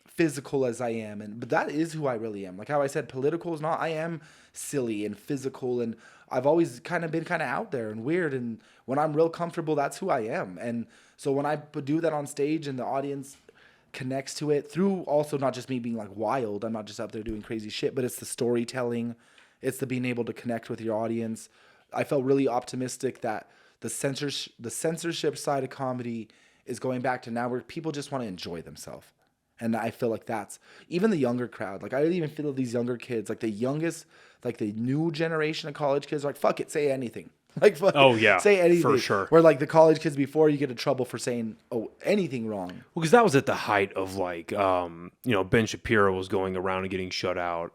physical as I am, but that is who I really am. Like how I said, political is not. I am silly and physical, and I've always kind of been out there and weird. And when I'm real comfortable, that's who I am. And so when I do that on stage and the audience connects to it through also not just me being like wild, I'm not just out there doing crazy shit, but it's the storytelling. It's the being able to connect with your audience. I felt really optimistic that the censorship side of comedy is going back to now where people just want to enjoy themselves. And I feel like that's even the younger crowd. Like I even feel these younger kids, like the youngest, like the new generation of college kids are like, fuck it, say anything. Like, fuck it, say anything. For sure. Where like the college kids before, you get in trouble for saying anything wrong. Well, because that was at the height of like, Ben Shapiro was going around and getting shut out.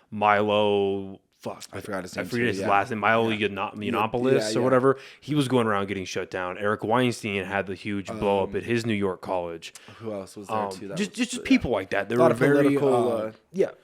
Milo, I forgot his name. I forget his last name. Milo Yiannopoulos or whatever. He was going around getting shut down. Eric Weinstein had the huge blow up at his New York college. Who else was there too? Just people like that. There a lot were of political.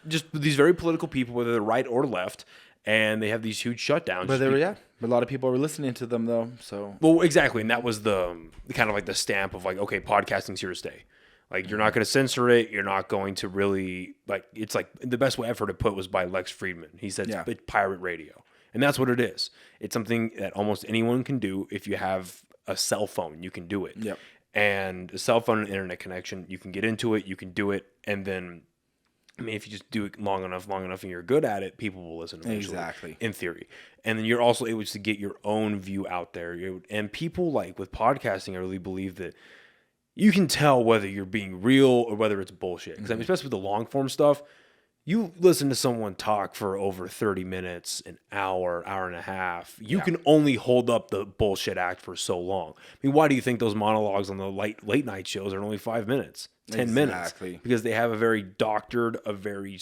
just these very political people, whether they're right or left, and they have these huge shutdowns. But a lot of people were listening to them though. So exactly, and that was the kind of like the stamp of like, okay, podcasting's here to stay. Like, you're not going to censor it. You're not going to really, like, it's like the best way I've heard it put was by Lex Friedman. He said it's pirate radio. And that's what it is. It's something that almost anyone can do. If you have a cell phone, you can do it. Yep. And a cell phone and internet connection, you can get into it, you can do it. And then, I mean, if you just do it long enough, and you're good at it, people will listen eventually. Exactly. In theory. And then you're also able to get your own view out there. And people, like, with podcasting, I really believe that you can tell whether you're being real or whether it's bullshit. Because I mean, especially with the long form stuff, you listen to someone talk for over 30 minutes, an hour, hour and a half. You can only hold up the bullshit act for so long. I mean, why do you think those monologues on the late night shows are only 5 minutes, 10 minutes? Because they have a very doctored, a very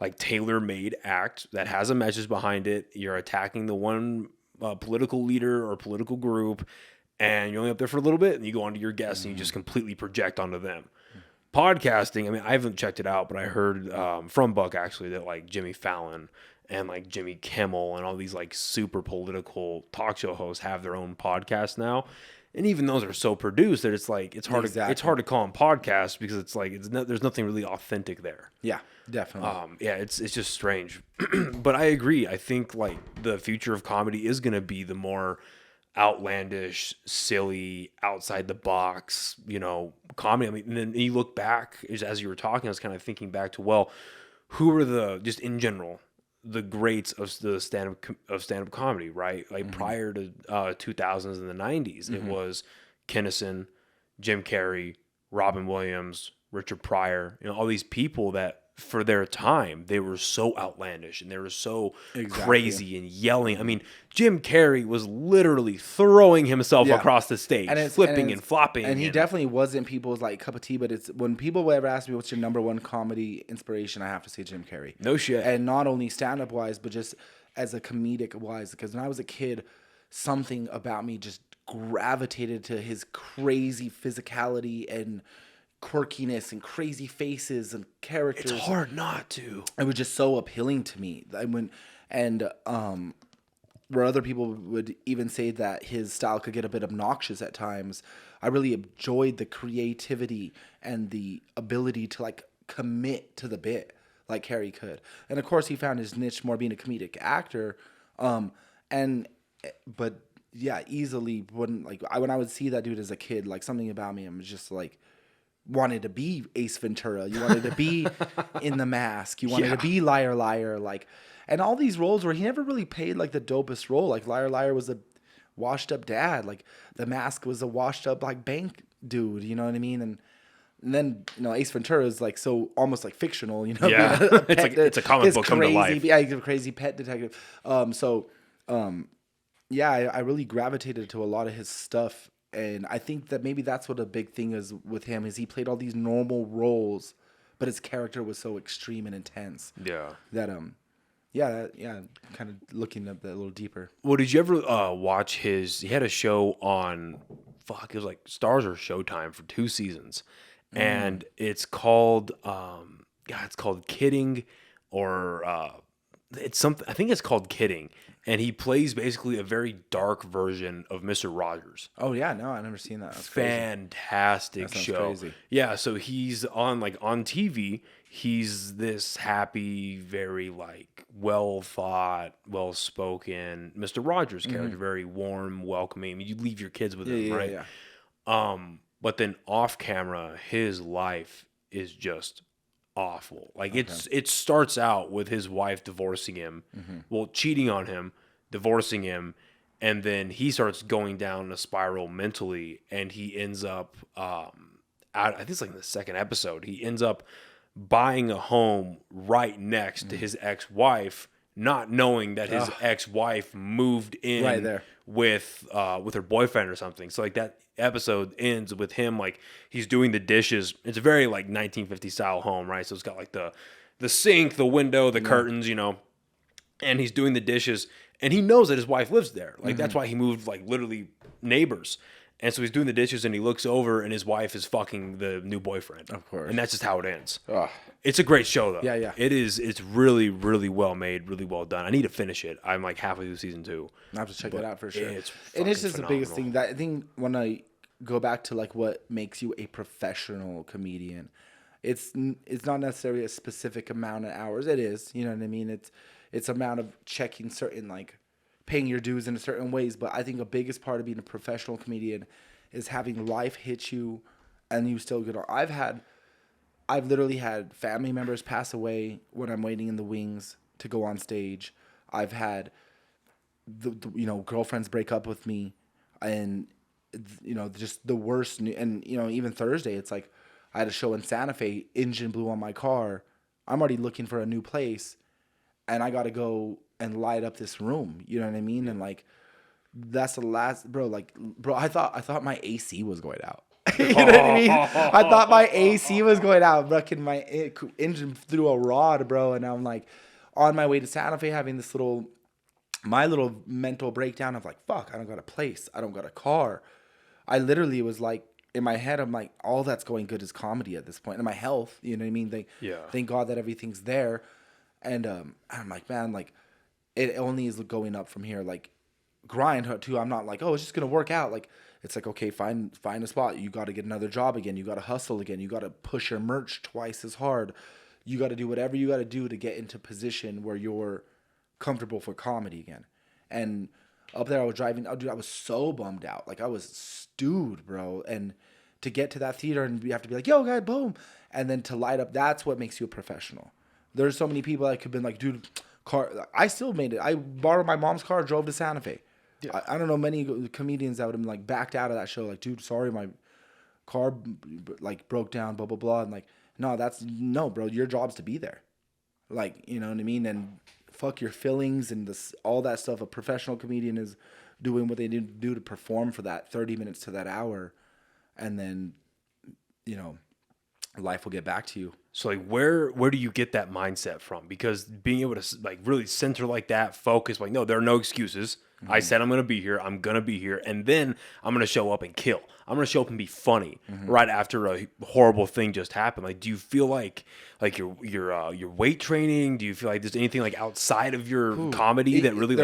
like tailor-made act that has a message behind it. You're attacking the one political leader or political group, and you're only up there for a little bit, and you go on to your guests, and you just completely project onto them. Podcasting, I mean, I haven't checked it out, but I heard from Buck, actually, that, like, Jimmy Fallon and, like, Jimmy Kimmel and all these, like, super political talk show hosts have their own podcast now. And even those are so produced that it's, like, it's hard to call them podcasts because it's, like, there's nothing really authentic there. Yeah, definitely. It's just strange. But I agree. I think, like, the future of comedy is going to be the more outlandish, silly, outside the box, comedy. I mean, and then you look back as you were talking, I was kind of thinking back to, well, who are just in general, the greats of the stand-up comedy, right? Like prior to 2000s and the 90s, it was Kinnison, Jim Carrey, Robin Williams, Richard Pryor, all these people that for their time, they were so outlandish and they were so crazy and yelling. I mean, Jim Carrey was literally throwing himself across the stage, flipping and flopping. And he definitely wasn't people's like cup of tea, but it's when people will ever ask me what's your number one comedy inspiration, I have to say Jim Carrey. No shit. And not only stand-up wise, but just as a comedic wise, because when I was a kid, something about me just gravitated to his crazy physicality and quirkiness and crazy faces and characters. It's hard not to. It was just so appealing to me. Where other people would even say that his style could get a bit obnoxious at times, I really enjoyed the creativity and the ability to like commit to the bit like Carrey could. And of course he found his niche more being a comedic actor. But yeah, easily wouldn't like when I would see that dude as a kid, like something about me, I'm just like wanted to be Ace Ventura. You wanted to be in The Mask. You wanted to be Liar Liar. Like, and all these roles where he never really played like the dopest role. Like Liar Liar was a washed up dad. Like The Mask was a washed up like bank dude. You know what I mean? And then Ace Ventura is like so almost like fictional. Yeah, it's a comic book come to life. Yeah, he's a crazy pet detective. Yeah, I really gravitated to a lot of his stuff. And I think that maybe that's what a big thing is with him is he played all these normal roles, but his character was so extreme and intense. Yeah. That kind of looking at that a little deeper. Well, did you ever watch he had a show on it was like Stars or Showtime for 2 seasons. And it's called it's called Kidding or it's something, I think it's called Kidding. And he plays basically a very dark version of Mr. Rogers. Oh yeah, no, I've never seen that. That's fantastic crazy. show. Crazy. Yeah, so he's on TV. He's this happy, very like well thought, well spoken Mr. Rogers character, very warm, welcoming. I mean, you leave your kids with him, right? Yeah. But then off camera, his life is just awful. Like it starts out with his wife divorcing him, cheating on him, divorcing him, and then he starts going down a spiral mentally, and he ends up I think it's like in the second episode, he ends up buying a home right next to his ex-wife, not knowing that his ex-wife moved in right there with her boyfriend or something. So like that episode ends with him like he's doing the dishes. It's a very like 1950s style home, right? So it's got like the sink, the window, the curtains, and he's doing the dishes, and he knows that his wife lives there. Like that's why he moved like literally neighbors. And so he's doing the dishes, and he looks over, and his wife is fucking the new boyfriend. Of course. And that's just how it ends. Ugh. It's a great show, though. Yeah, yeah. It is. It's really, really well made, really well done. I need to finish it. I'm like halfway through season 2. I have to check that out for sure. It's and it's just phenomenal. the biggest thing that I think when I go back to like what makes you a professional comedian, it's not necessarily a specific amount of hours. It is, you know what I mean? It's amount of checking certain like paying your dues in certain ways. But I think the biggest part of being a professional comedian is having life hit you and you still get on. I've literally had family members pass away when I'm waiting in the wings to go on stage. I've had girlfriends break up with me, and just the worst. And even Thursday, it's like I had a show in Santa Fe, engine blew on my car. I'm already looking for a new place, and I got to go and light up this room. You know what I mean? And like, that's the last, bro. Like, bro, I thought my AC was going out. You know what I mean? I thought my AC was going out. Fucking my engine threw a rod, bro. And I'm like, on my way to Santa Fe, having this my little mental breakdown of like, fuck, I don't got a place. I don't got a car. I literally was like, in my head, I'm like, all that's going good is comedy at this point. And my health, you know what I mean? Thank God that everything's there. And I'm like, man, like, it only is going up from here. Like, grind too. I'm not like, oh, it's just gonna work out. Like, it's like, okay, find a spot. You got to get another job again. You got to hustle again. You got to push your merch twice as hard. You got to do whatever you got to do to get into position where you're comfortable for comedy again. And up there, I was driving. Oh, dude, I was so bummed out. Like, I was stewed, bro. And to get to that theater and you have to be like, yo, guy, boom. And then to light up, that's what makes you a professional. There's so many people that could have been like, dude, car. I still made it. I borrowed my mom's car, drove to Santa Fe. Yeah. I don't know many comedians that would have been like backed out of that show. Like, dude, sorry, my car like broke down, blah blah blah, and like no, bro, your job's to be there, like, you know what I mean, and fuck your feelings and this all that stuff. A professional comedian is doing what they need to do to perform for that 30 minutes to that hour, and then, you know, life will get back to you. So like where do you get that mindset from? Because being able to like really center like that, focus, like, no, there are no excuses. I said I'm going to be here. I'm going to be here. And then I'm going to show up and kill. I'm going to show up and be funny right after a horrible thing just happened. Like, do you feel like your weight training? Do you feel like there's anything like outside of your comedy that really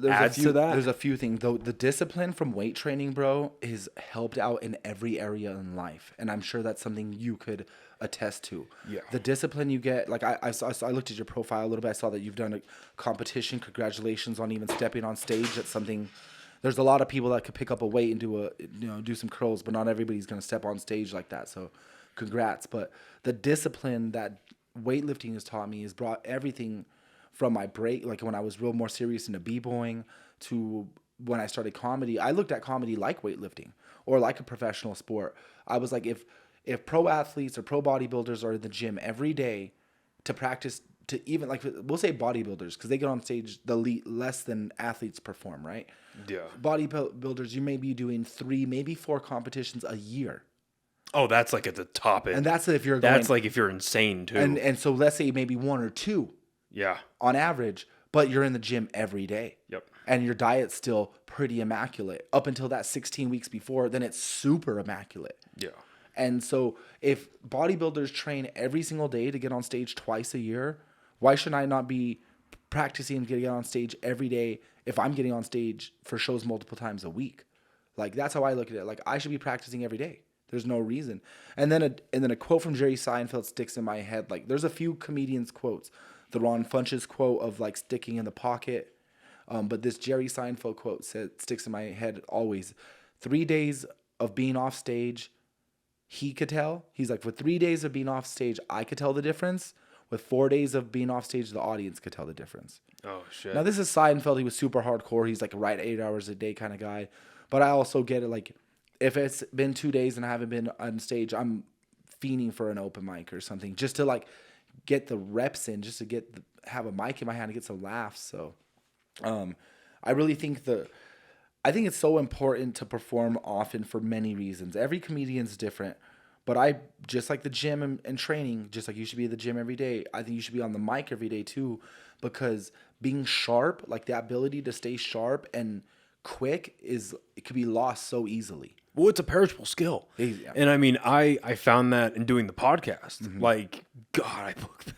adds to that? There's a few things. Though the discipline from weight training, bro, is helped out in every area in life. And I'm sure that's something you could attest to. Yeah. The discipline you get, like I looked at your profile a little bit. I saw that you've done a competition. Congratulations on even stepping on stage. That's something. There's a lot of people that could pick up a weight and do some curls, but not everybody's gonna step on stage like that. So, congrats. But the discipline that weightlifting has taught me has brought everything from my break, like when I was real more serious into b-boying, to when I started comedy. I looked at comedy like weightlifting or like a professional sport. I was like, if pro athletes or pro bodybuilders are in the gym every day to practice, to even like, we'll say bodybuilders, because they get on stage less than athletes perform, right? Yeah. Bodybuilders, you may be doing 3, maybe 4 competitions a year. Oh, that's like at the top end. And that's if you're That's like if you're insane too. And so let's say maybe 1 or 2 yeah. on average, but you're in the gym every day. Yep. And your diet's still pretty immaculate up until that 16 weeks before, then it's super immaculate. Yeah. And so if bodybuilders train every single day to get on stage twice a year, why should I not be practicing to get on stage every day if I'm getting on stage for shows multiple times a week? Like, that's how I look at it. Like, I should be practicing every day. There's no reason. And then a quote from Jerry Seinfeld sticks in my head. Like, there's a few comedians' quotes. The Ron Funches quote of like sticking in the pocket. But this Jerry Seinfeld quote sticks in my head always. 3 days of being off stage, he could tell. He's like, for 3 days of being off stage, I could tell the difference. With 4 days of being off stage, the audience could tell the difference. Oh, shit. Now, this is Seinfeld. He was super hardcore. He's like a 8 hours a day kind of guy. But I also get it. Like, if it's been 2 days and I haven't been on stage, I'm fiending for an open mic or something just to like get the reps in, just to have a mic in my hand and get some laughs. So, I really think I think it's so important to perform often for many reasons. Every comedian's different, but I just like the gym and training, just like you should be at the gym every day. I think you should be on the mic every day too, because being sharp, like the ability to stay sharp and quick, it could be lost so easily. Well, it's a perishable skill. Yeah. And I mean, I found that in doing the podcast. Like, God, I look back.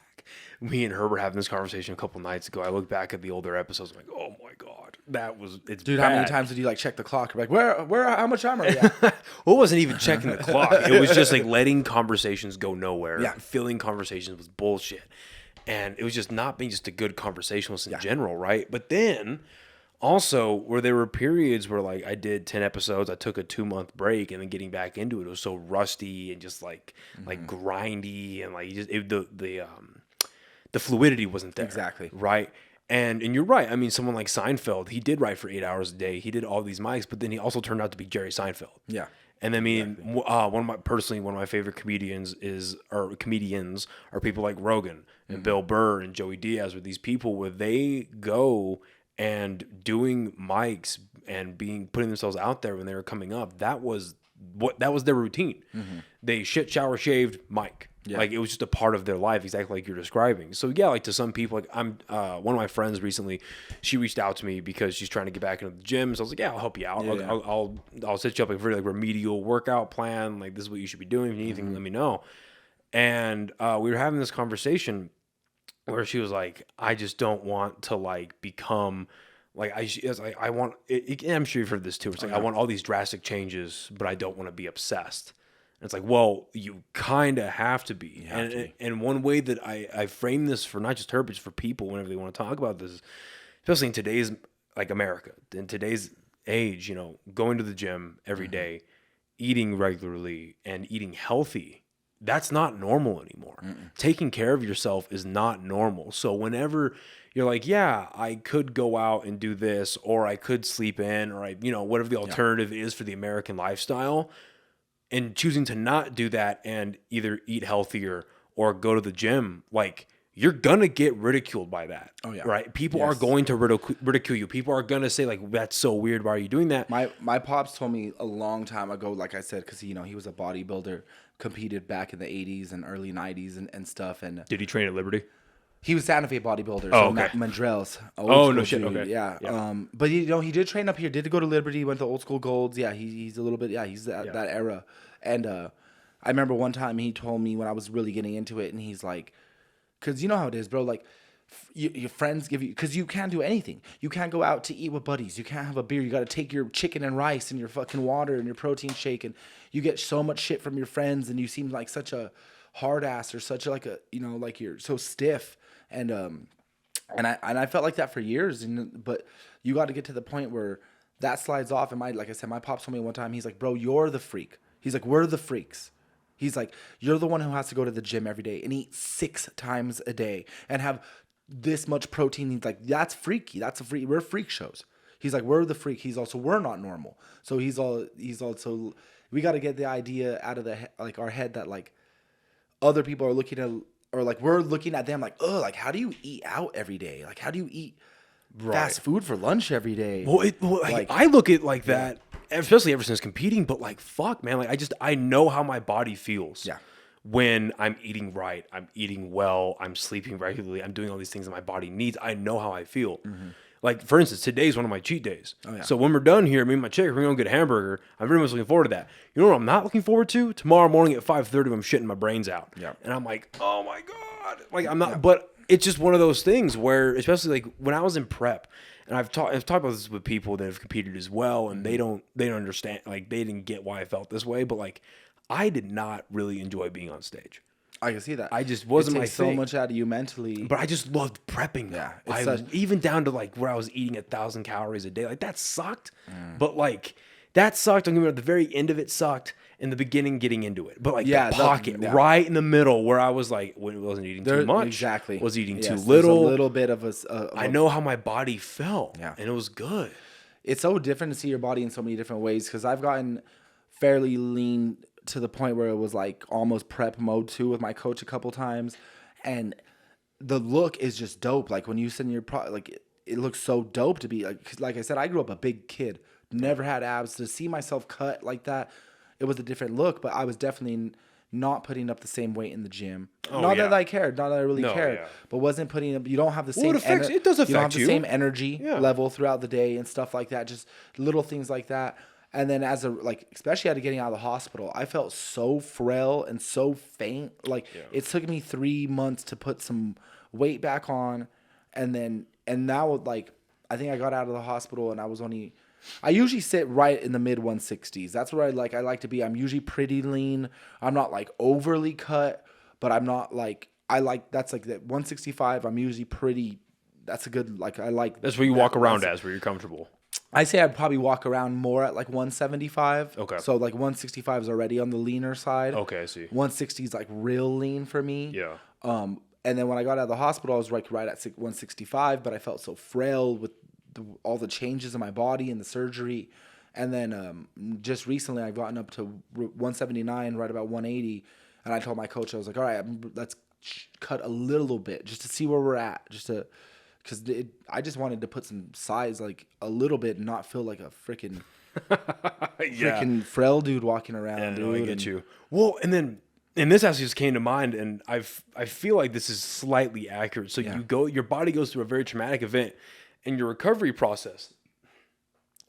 Me and Herbert having this conversation a couple nights ago. I look back at the older episodes. I'm like, oh my God, it's dude. bad. How many times did you like check the clock? Like, where, how much time are we at? Well, it wasn't even checking the clock. It was just like letting conversations go nowhere. Yeah. Filling conversations with bullshit. And it was just not being just a good conversationalist in general, right? But then also where there were periods where like I did 10 episodes, I took a 2-month break, and then getting back into it was so rusty and just like grindy, and like the fluidity wasn't there. Exactly. Right. And you're right. I mean, someone like Seinfeld, he did write for 8 hours a day. He did all these mics, but then he also turned out to be Jerry Seinfeld. Yeah. And I mean, one of my favorite comedians are people like Rogan and Bill Burr and Joey Diaz, with these people where they go and doing mics and putting themselves out there when they were coming up. That was their routine. They shit, shower, shaved, mic. Yeah. Like, it was just a part of their life, exactly like you're describing. So yeah, like to some people, like I'm one of my friends recently, she reached out to me because she's trying to get back into the gym. So I was like, yeah, I'll help you out. Yeah, I'll set you up a very like remedial workout plan. Like, this is what you should be doing. If you need anything, let me know. And we were having this conversation where she was like, I just don't want to like become like I want. I'm sure you've heard this too. It's like, I want all these drastic changes, but I don't want to be obsessed. And it's like, well, you kind of have to be. And one way that I frame this for not just her, but just for people whenever they want to talk about this, especially in today's like America, in today's age, you know, going to the gym every day, eating regularly and eating healthy, that's not normal anymore. Taking care of yourself is not normal. So whenever you're like, yeah, I could go out and do this, or I could sleep in, or whatever the alternative is for the American lifestyle, and choosing to not do that and either eat healthier or go to the gym, like you're gonna get ridiculed by that. Oh yeah, right. People are going to ridicule you. People are gonna say like, "That's so weird. Why are you doing that?" My pops told me a long time ago, like I said, because he was a bodybuilder, competed back in the '80s and early '90s and stuff. And Did he train at Liberty? he was Santa Fe bodybuilder. Oh, so okay. Mandrell's. Oh, no shit. Okay. Yeah. But he did train up here. Did go to Liberty. Went to Old School Golds. Yeah. He's a little bit. Yeah. He's that era. And I remember one time he told me when I was really getting into it, and he's like, because you know how it is, bro. Like your friends give you, because you can't do anything. You can't go out to eat with buddies. You can't have a beer. You got to take your chicken and rice and your fucking water and your protein shake, and you get so much shit from your friends, and you seem like such a hard ass or such like a like you're so stiff. And I felt like that for years, but you got to get to the point where that slides off. And like I said, my pops told me one time, he's like, bro, you're the freak. He's like, we're the freaks. He's like, you're the one who has to go to the gym every day and eat 6 times a day and have this much protein. He's like, that's freaky. We're freak shows. He's like, we're the freak. He's also, we're not normal. So he's also, we got to get the idea out of our head that like other people are looking at, or like we're looking at them like, oh, like how do you eat out every day? Like how do you eat fast food for lunch every day? Well, I look at like that, especially ever since competing. But like, fuck, man, like I know how my body feels. Yeah. When I'm eating right, I'm eating well, I'm sleeping regularly, I'm doing all these things that my body needs. I know how I feel. Mm-hmm. Like for instance, today's one of my cheat days. Oh, yeah. So when we're done here, me and my chick, we're gonna get a hamburger. I'm very much looking forward to that. You know what I'm not looking forward to? Tomorrow morning at 5:30, I'm shitting my brains out. Yeah. And I'm like, oh my God. Like I'm not, but it's just one of those things where, especially like when I was in prep, and I've talked about this with people that have competed as well, and they don't understand, like they didn't get why I felt this way, but like I did not really enjoy being on stage. I can see that. I just wasn't my so thing. much out of you mentally. But I just loved prepping. Yeah, even down to like where I was eating 1,000 calories a day. Like that sucked. But like that sucked. Don't get me wrong. The very end of it sucked. In the beginning, getting into it. But like the pocket right in the middle where I was like, when it wasn't eating too much. Exactly. Was eating too little. A little bit of I know how my body felt. Yeah. And it was good. It's so different to see your body in so many different ways, because I've gotten fairly lean to the point where it was like almost prep mode too with my coach a couple times, and the look is just dope. Like when you send your like it looks so dope to be like I said, I grew up a big kid, never had abs. To see myself cut like that, it was a different look, but I was definitely not putting up the same weight in the gym. Not that I cared, not that I really cared, but wasn't putting up. You don't have the same. It does affect you. Don't have the same energy level throughout the day and stuff like that. Just little things like that. And then especially after getting out of the hospital, I felt so frail and so faint. Like it took me 3 months to put some weight back on. And now like, I think I got out of the hospital and I usually sit right in the mid 160s. That's where I like to be. I'm usually pretty lean. I'm not like overly cut, but I'm not like, that's like that 165. I'm usually pretty, that's a good, like, I like. That's where you walk around where you're comfortable. I say I'd probably walk around more at like 175. Okay. So like 165 is already on the leaner side. Okay, I see. 160 is like real lean for me. Yeah. And then when I got out of the hospital, I was right at 165, but I felt so frail with all the changes in my body and the surgery. And then just recently I've gotten up to 179, right about 180. And I told my coach, I was like, all right, let's cut a little bit just to see where we're at. Because I just wanted to put some size, like a little bit, and not feel like a freaking frail dude walking around. Yeah, dude. I get you. Well, and then, and this actually just came to mind, and I feel like this is slightly accurate. So your body goes through a very traumatic event, and your recovery process,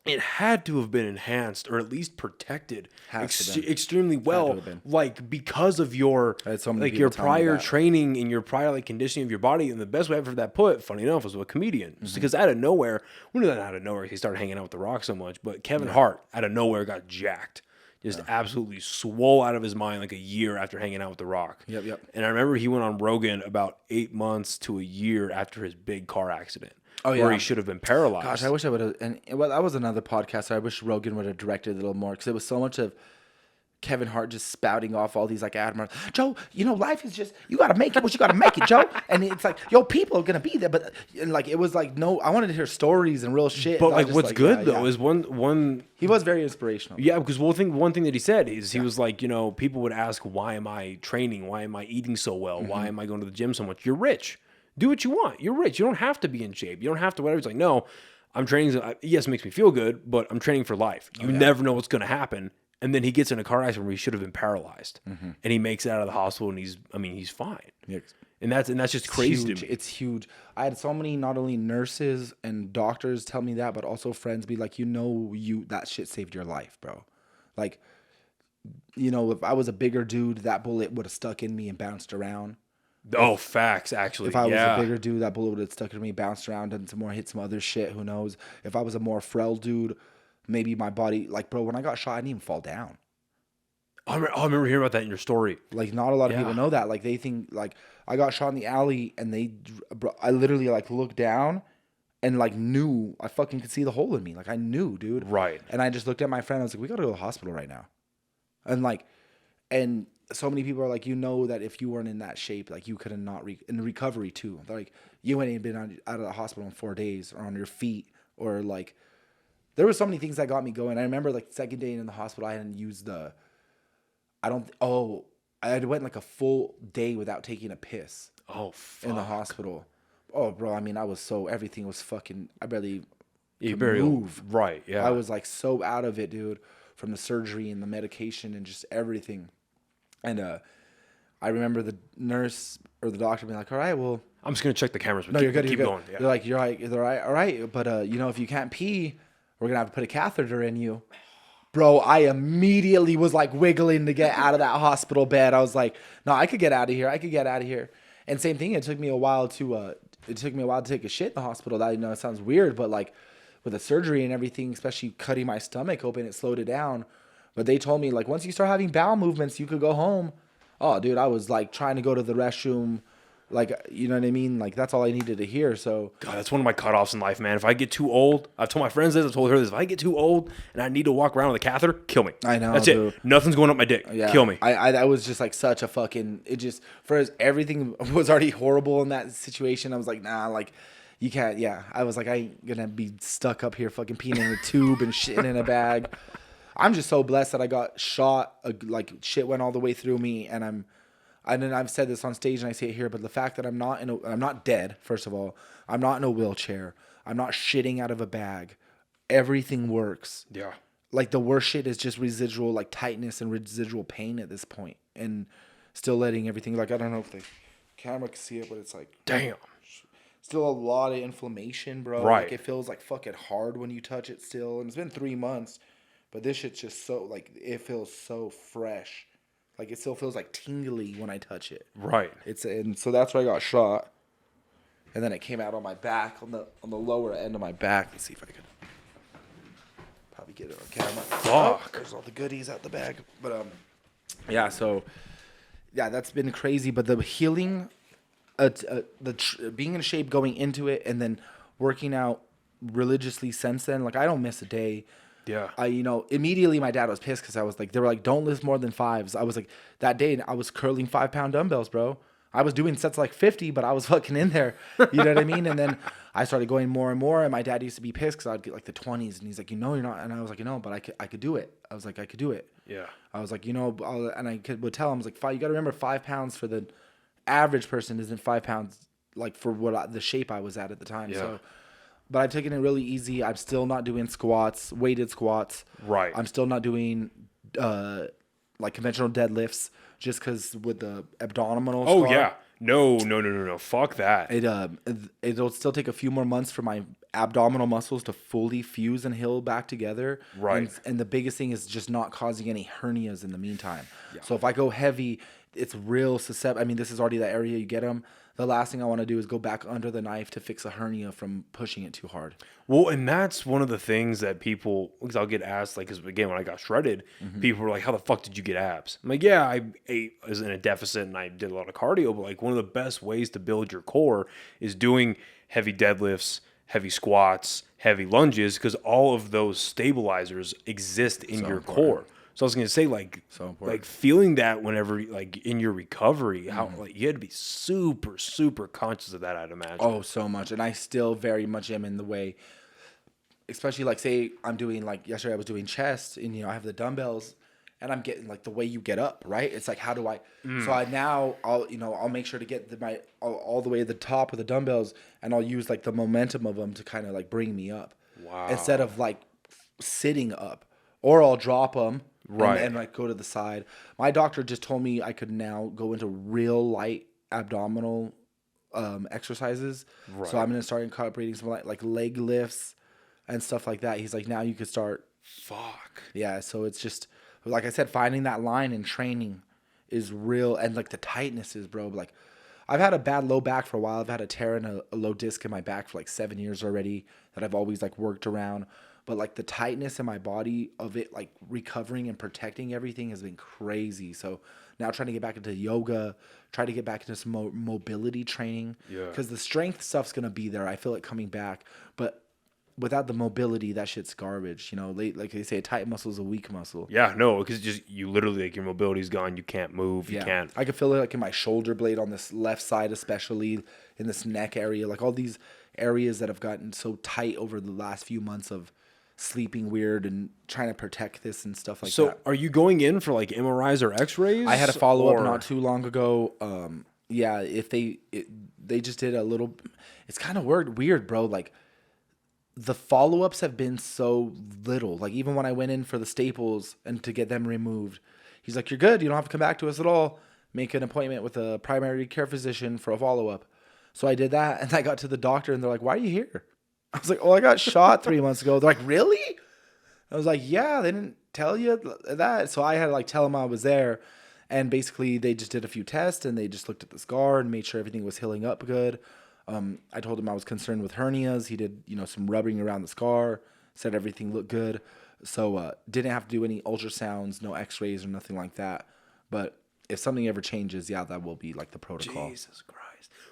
it had to have been enhanced or at least protected extremely well, like because of your your prior training and your prior conditioning of your body. And the best way ever for that put, funny enough, was with a comedian. Just because out of nowhere, not out of nowhere, he started hanging out with The Rock so much, but Kevin Hart out of nowhere got jacked. Just absolutely swole out of his mind like a year after hanging out with The Rock. Yep. And I remember he went on Rogan about 8 months to a year after his big car accident. Where he should have been paralyzed. Gosh, I wish I would have. And that was another podcast. I wish Rogan would have directed it a little more, because it was so much of Kevin Hart just spouting off all these like admirals. Joe, life is just, you got to make it what you got to make it, Joe. And it's like, yo, people are going to be there. But and like, it was like, no, I wanted to hear stories and real shit. But like, what's good though is one. He was very inspirational. Yeah, because one thing that he said is he was like, people would ask, why am I training? Why am I eating so well? Why am I going to the gym so much? You're rich. Do what you want. You're rich. You don't have to be in shape. You don't have to whatever. It's like, no, I'm training. Yes, it makes me feel good, but I'm training for life. You never know what's going to happen. And then he gets in a car accident where he should have been paralyzed, and he makes it out of the hospital, and he's fine. Yeah. And that's just crazy to me. It's huge. I had so many not only nurses and doctors tell me that, but also friends be like, that shit saved your life, bro. Like, if I was a bigger dude, that bullet would have stuck in me and bounced around. Oh, facts, actually. If I was a bigger dude, that bullet would have stuck in me, bounced around, done some more, hit some other shit. Who knows? If I was a more frail dude, maybe my body, like, bro, when I got shot, I didn't even fall down. I remember hearing about that in your story. Like, not a lot of people know that. Like, they think, like, I got shot in the alley, and I literally, like, looked down and, like, knew. I fucking could see the hole in me. Like, I knew, dude. Right. And I just looked at my friend. I was like, we got to go to the hospital right now. And, like, and so many people are like, that if you weren't in that shape, like, you could have not, in recovery, too. They're like, you ain't been out of the hospital in 4 days or on your feet or, like, there were so many things that got me going. I remember, like, the second day in the hospital, I hadn't used I went like a full day without taking a piss. Oh, fuck. In the hospital. Oh, bro, I mean, everything was fucking, I barely could move. Right, yeah. I was like so out of it, dude, from the surgery and the medication and just everything. And I remember the nurse or the doctor being like, all right, well. I'm just going to check the cameras. No, you're good. Keep going. Yeah. They're like, you're right. All right. But, if you can't pee, we're going to have to put a catheter in you. Bro, I immediately was like wiggling to get out of that hospital bed. I was like, no, I could get out of here. And same thing, it took me a while to take a shit in the hospital. That, it sounds weird, but like with the surgery and everything, especially cutting my stomach open, it slowed it down. But they told me, like, once you start having bowel movements, you could go home. Oh, dude, I was like trying to go to the restroom. Like, you know what I mean? Like, that's all I needed to hear. So, God, that's one of my cutoffs in life, man. If I get too old, I've told my friends this, I've told her this. If I get too old and I need to walk around with a catheter, kill me. I know. That's it. Nothing's going up my dick. Yeah. Kill me. I was just like such a fucking, everything was already horrible in that situation. I was like, nah, like, you can't, I was like, I ain't gonna be stuck up here fucking peeing in a tube and shitting in a bag. I'm just so blessed that I got shot, like, shit went all the way through me, and I've said this on stage and I say it here, but the fact that I'm not dead, first of all, I'm not in a wheelchair, I'm not shitting out of a bag, everything works. Yeah. Like, the worst shit is just residual, like, tightness and residual pain at this point, and still letting everything, like, I don't know if the camera can see it, but it's like, damn. Still a lot of inflammation, bro. Right. Like, it feels like fucking hard when you touch it still, and it's been 3 months, but this shit's just so, like, it feels so fresh. Like, it still feels like tingly when I touch it. Right. And so that's where I got shot. And then it came out on my back, on the lower end of my back. Let's see if I could probably get it on camera. Fuck. Oh, there's all the goodies out the bag. But that's been crazy. But the healing, being in shape going into it, and then working out religiously since then. Like, I don't miss a day. Yeah. Immediately my dad was pissed because I was like, they were like, don't lift more than 5s. I was like, that day I was curling 5-pound dumbbells, bro. I was doing sets like 50, but I was fucking in there. You know what I mean? And then I started going more and more, and my dad used to be pissed because I'd get like the 20s, and he's like, you're not. And I was like, but I could do it. I was like, I could do it. Yeah. I was like, and I would tell him, I was like, you got to remember 5 pounds for the average person isn't 5 pounds, like, for the shape I was at the time. Yeah. So. But I've taken it really easy. I'm still not doing squats, weighted squats. Right. I'm still not doing like conventional deadlifts just because with the abdominal Oh, scar, yeah. No. Fuck that. It'll still take a few more months for my abdominal muscles to fully fuse and heal back together. Right. And the biggest thing is just not causing any hernias in the meantime. Yeah. So if I go heavy, it's real susceptible. I mean, this is already the area you get them. The last thing I want to do is go back under the knife to fix a hernia from pushing it too hard. Well, and that's one of the things that people, because I'll get asked, like, because again, when I got shredded, people were like, how the fuck did you get abs? I'm like, yeah, I was in a deficit and I did a lot of cardio, but like one of the best ways to build your core is doing heavy deadlifts, heavy squats, heavy lunges, because all of those stabilizers exist in your core. So I was gonna say, like, So important. like feeling that whenever, like, in your recovery, how like you had to be super, super conscious of that. I'd imagine. Oh, so much. And I still very much am in the way, especially like say I'm doing like yesterday I was doing chest and I have the dumbbells and I'm getting like the way you get up, right? It's like, how do I, so I'll make sure to get all the way to the top of the dumbbells and I'll use like the momentum of them to kind of like bring me up. Wow. Instead of like sitting up, or I'll drop them Right. and like go to the side. My doctor just told me I could now go into real light abdominal exercises. Right. So I'm going to start incorporating some like leg lifts and stuff like that. He's like, now you could start. Fuck. Yeah. So it's just, like I said, finding that line in training is real. And like the tightnesses, bro. Like I've had a bad low back for a while. I've had a tear and a low disc in my back for like 7 years already that I've always like worked around. But like the tightness in my body of it, like recovering and protecting everything has been crazy. So now trying to get back into yoga, try to get back into some mobility training. Yeah. Because the strength stuff's going to be there. I feel it coming back. But without the mobility, that shit's garbage. Like they say, a tight muscle is a weak muscle. Yeah, no, because just you literally, like, your mobility's gone. You can't move. You can't. I can feel it like in my shoulder blade on this left side, especially in this neck area. Like all these areas that have gotten so tight over the last few months of sleeping weird and trying to protect this and stuff like that. So are you going in for like MRIs or X-rays? I had a follow-up not too long ago. If they just did a little, it's kind of weird, bro. Like the follow-ups have been so little. Like even when I went in for the staples and to get them removed, he's like, you're good. You don't have to come back to us at all. Make an appointment with a primary care physician for a follow-up. So I did that and I got to the doctor and they're like, why are you here? I was like, oh, I got shot 3 months ago. They're like, really? I was like, yeah, they didn't tell you that. So I had to like tell them I was there. And basically they just did a few tests and they just looked at the scar and made sure everything was healing up good. I told him I was concerned with hernias. He did, some rubbing around the scar, said everything looked good. So didn't have to do any ultrasounds, no x-rays or nothing like that. But if something ever changes, yeah, that will be like the protocol. Jesus Christ.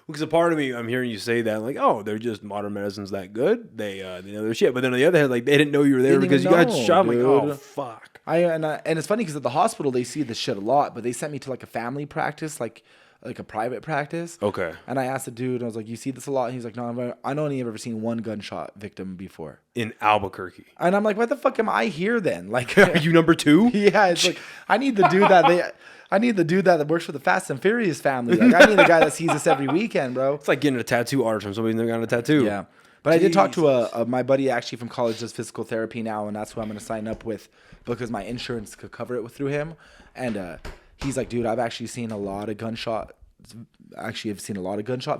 Because a part of me, I'm hearing you say that, like, oh, they're just modern medicine's that good. They know their shit. But then on the other hand, like, they didn't know you were there because you got shot. I'm like, oh, fuck. And it's funny because at the hospital they see this shit a lot, but they sent me to like a family practice, like a private practice. Okay. And I asked the dude, I was like, you see this a lot? And he's like, no, I only have ever seen one gunshot victim before. In Albuquerque. And I'm like, what the fuck am I here then? Like, are you number 2? Yeah, it's like I need the dude that works for the Fast and Furious family. Like I need the guy that sees this every weekend, bro. It's like getting a tattoo artist from somebody who's never gotten a tattoo. Yeah. But I did talk to my buddy actually from college, does physical therapy now, and that's who I'm going to sign up with because my insurance could cover it through him. And he's like, dude, I've actually seen a lot of gunshot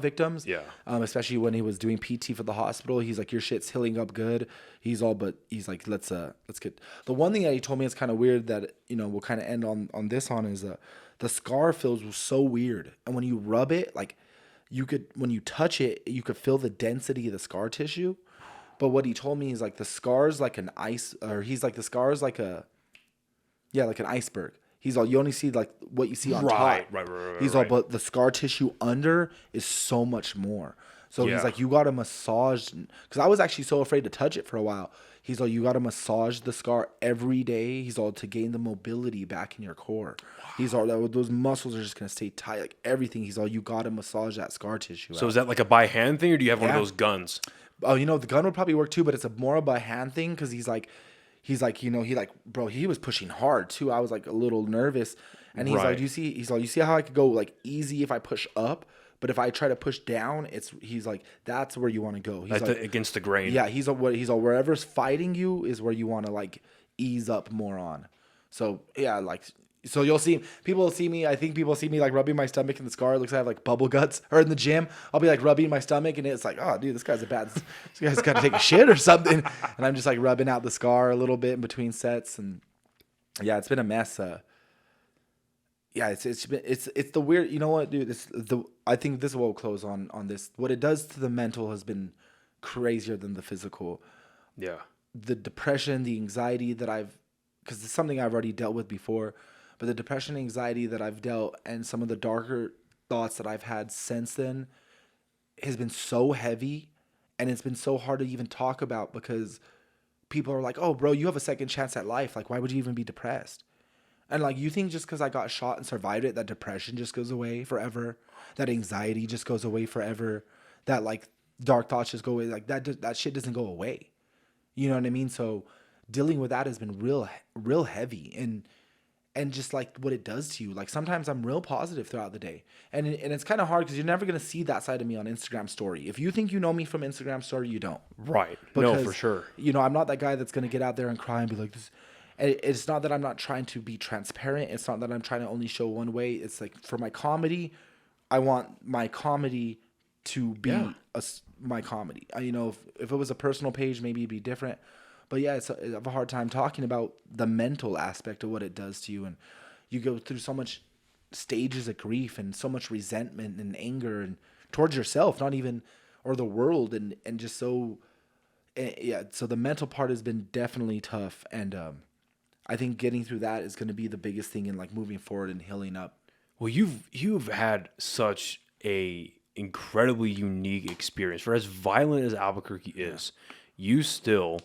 victims. Yeah. Especially when he was doing PT for the hospital. He's like, your shit's healing up good. He's like, let's get. The one thing that he told me is kind of weird that we'll kind of end on this is the scar feels so weird, and when you rub it, like when you touch it, you could feel the density of the scar tissue. But what he told me is like the scar's like an ice, or he's like the scar's like like an iceberg. He's all, you only see like what you see on top. Right. He's all, but the scar tissue under is so much more. So he's like, you got to massage, because I was actually so afraid to touch it for a while. He's all, you got to massage the scar every day. He's all, to gain the mobility back in your core. Wow. He's all, those muscles are just going to stay tight, like everything. He's all, you got to massage that scar tissue. So is that like a by hand thing, or do you have one of those guns? Oh, the gun would probably work too, but it's more of a hand thing, because he's like, bro, he was pushing hard too. I was like a little nervous. And he's like, you see how I could go like easy if I push up, but if I try to push down, he's like, that's where you want to go. He's like, against the grain. Yeah, he's all wherever's fighting you is where you want to like ease up more on. So yeah, like, so you'll see people see me. I think people see me like rubbing my stomach in the scar. It looks like I have like bubble guts. Or in the gym, I'll be like rubbing my stomach, and it's like, oh, dude, this guy's got to take a shit or something. And I'm just like rubbing out the scar a little bit in between sets, and yeah, it's been a mess. Yeah, it's the weird. You know what, dude? I think this is what we'll close on this. What it does to the mental has been crazier than the physical. Yeah. The depression, the anxiety that because it's something I've already dealt with before. But the depression, anxiety that I've dealt, and some of the darker thoughts that I've had since then has been so heavy, and it's been so hard to even talk about, because people are like, oh, bro, you have a second chance at life. Like, why would you even be depressed? And like, you think just because I got shot and survived it, that depression just goes away forever, that anxiety just goes away forever, that like dark thoughts just go away, like that shit doesn't go away. You know what I mean? So dealing with that has been real heavy, and just like what it does to you. Like sometimes I'm real positive throughout the day, and it's kind of hard because you're never gonna see that side of me on Instagram story. If you think you know me from Instagram story, you don't. Right. Because, no, for sure. You know, I'm not that guy that's gonna get out there and cry and be like this. It's not that I'm not trying to be transparent. It's not that I'm trying to only show one way. It's like for my comedy, I want my comedy to be my comedy. You know, if it was a personal page, maybe it'd be different. But yeah, I have a hard time talking about the mental aspect of what it does to you. And you go through so much stages of grief and so much resentment and anger and towards yourself, not even, or the world. And just so, yeah. So the mental part has been definitely tough. And, I think getting through that is going to be the biggest thing in like moving forward and healing up. Well, you've had such a incredibly unique experience. For as violent as Albuquerque is, you still,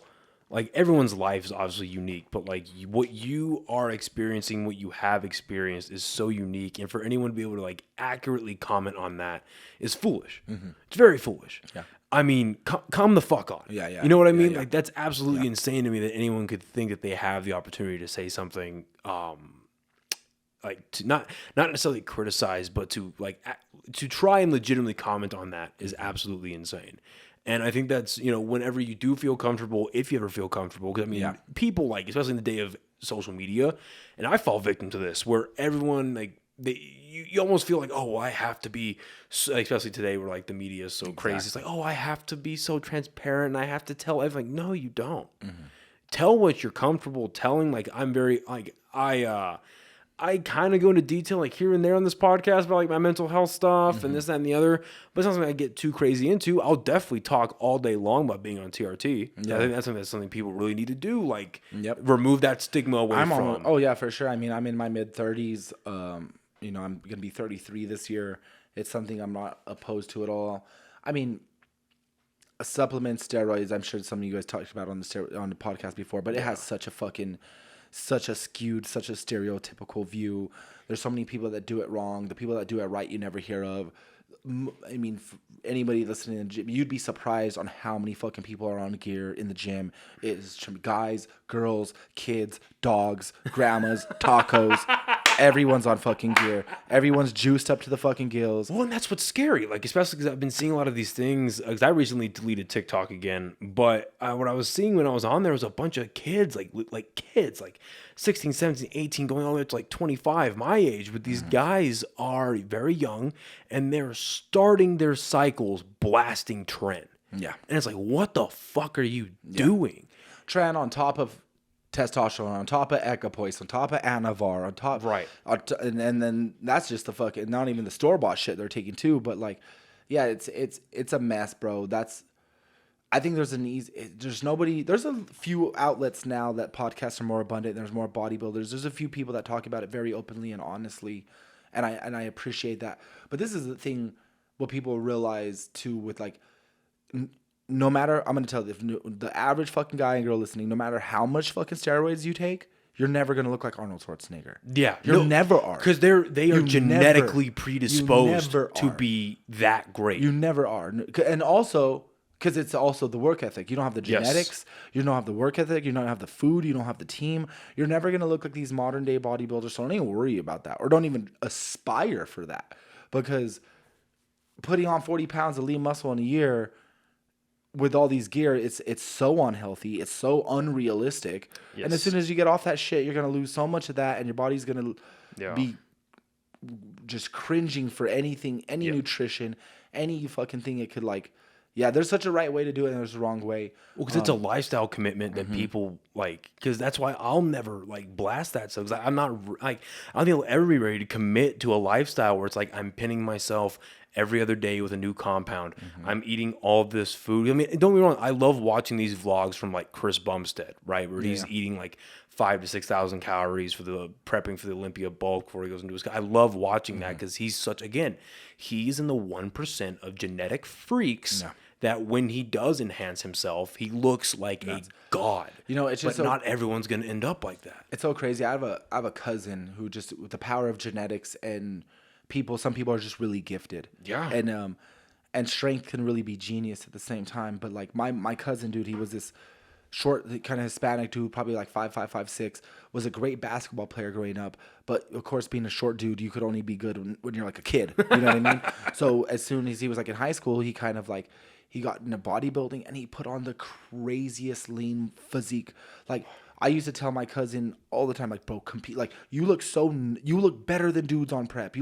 like, everyone's life is obviously unique, but like what you are experiencing, what you have experienced is so unique. And for anyone to be able to like accurately comment on that is foolish. Mm-hmm. It's very foolish. Yeah. I mean, come the fuck on. Yeah, yeah. You know what I mean? Like, that's absolutely insane to me that anyone could think that they have the opportunity to say something, like to not necessarily criticize, but to like to try and legitimately comment on that is absolutely insane. And I think that's, you know, whenever you do feel comfortable, if you ever feel comfortable, because I mean, people like, especially in the day of social media, and I fall victim to this, where everyone like, you almost feel like, oh, well, I have to be, especially today where like the media is so crazy. It's like, oh, I have to be so transparent and I have to tell everything. No, you don't. Mm-hmm. Tell what you're comfortable telling. Like, I'm very, like, I kind of go into detail like here and there on this podcast about like my mental health stuff and this, that, and the other, but it's not something I get too crazy into. I'll definitely talk all day long about being on TRT. Yeah. I think that's something people really need to do. Like, remove that stigma away from. Oh yeah, for sure. I mean, I'm in my mid 30s. You know, I'm going to be 33 this year. It's something I'm not opposed to at all. I mean, supplements, steroids, I'm sure some of you guys talked about on the podcast before, but it has such a skewed, such a stereotypical view. There's so many people that do it wrong. The people that do it right, you never hear of. I mean, anybody listening in the gym, you'd be surprised on how many fucking people are on gear in the gym. It's guys, girls, kids, dogs, grandmas, tacos. Everyone's on fucking gear. Everyone's juiced up to the fucking gills. Well, and that's what's scary. Like, especially because I've been seeing a lot of these things. Because I recently deleted TikTok again. But what I was seeing when I was on there was a bunch of kids, like kids, like 16, 17, 18, going all the way up to like 25, my age. But these guys are very young, and they're starting their cycles blasting Tren. Yeah. And it's like, what the fuck are you doing? Tren on top of testosterone, on top of equipoise, on top of Anavar, on top, right? And then that's just the fucking, not even the store-bought shit they're taking too. But like, yeah, it's a mess, bro. I think there's there's a few outlets now that podcasts are more abundant. There's more bodybuilders. There's a few people that talk about it very openly and honestly, and I appreciate that. But this is the thing, what people realize too, with like, no matter, I'm going to tell you, the average fucking guy and girl listening, no matter how much fucking steroids you take, you're never going to look like Arnold Schwarzenegger. Yeah. You never are. Because they are genetically predisposed to be that great. You never are. And also, because it's also the work ethic. You don't have the genetics. You don't have the work ethic. You don't have the food. You don't have the team. You're never going to look like these modern day bodybuilders. So don't even worry about that. Or don't even aspire for that. Because putting on 40 pounds of lean muscle in a year with all these gear, it's so unhealthy. It's so unrealistic. Yes. And as soon as you get off that shit, you're going to lose so much of that. And your body's going to be just cringing for anything, any nutrition, any fucking thing it could like. Yeah, there's such a right way to do it and there's a wrong way. Well, because it's a lifestyle commitment that people like, because that's why I'll never like blast that stuff. Because I'm not like, I don't think I'll ever be ready to commit to a lifestyle where it's like I'm pinning myself every other day with a new compound. I'm eating all this food. I mean, don't get me wrong, I love watching these vlogs from like Chris Bumstead, right? Where he's eating like 5,000 to 6,000 calories for the prepping for the Olympia bulk before he goes into his. I love watching that because he's such, again, he's in the 1% of genetic freaks that when he does enhance himself, he looks like a god. You know, it's just but not everyone's going to end up like that. It's so crazy. I have a cousin who just, with the power of genetics and some people are just really gifted. Yeah. And strength can really be genius at the same time. But like my cousin, dude, he was this short, kind of Hispanic dude, probably like 5'5", 5'6", was a great basketball player growing up. But of course, being a short dude, you could only be good when you're like a kid. You know what I mean? So as soon as he was like in high school, he kind of like, he got into bodybuilding and he put on the craziest lean physique. Like, I used to tell my cousin all the time, like, bro, compete. Like, you look better than dudes on prep.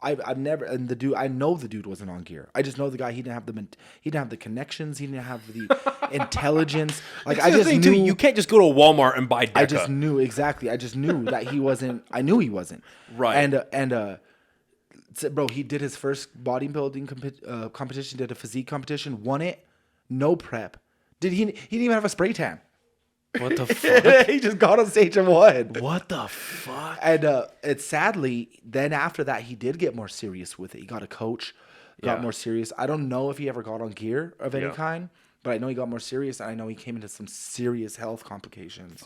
I've never, and the dude, I know the dude wasn't on gear. I just know the guy, he didn't have the connections, he didn't have the intelligence. Like, I just knew. You can't just go to Walmart and buy Deca. I just knew, exactly. I just knew that he wasn't, I knew he wasn't. Right. Bro, he did his first bodybuilding competition, did a physique competition, won it, no prep. He didn't even have a spray tan. What the fuck? He just got on stage and won. What the fuck? And it's sadly, then after that, he did get more serious with it. He got a coach, got more serious. I don't know if he ever got on gear of any kind, but I know he got more serious. And I know he came into some serious health complications.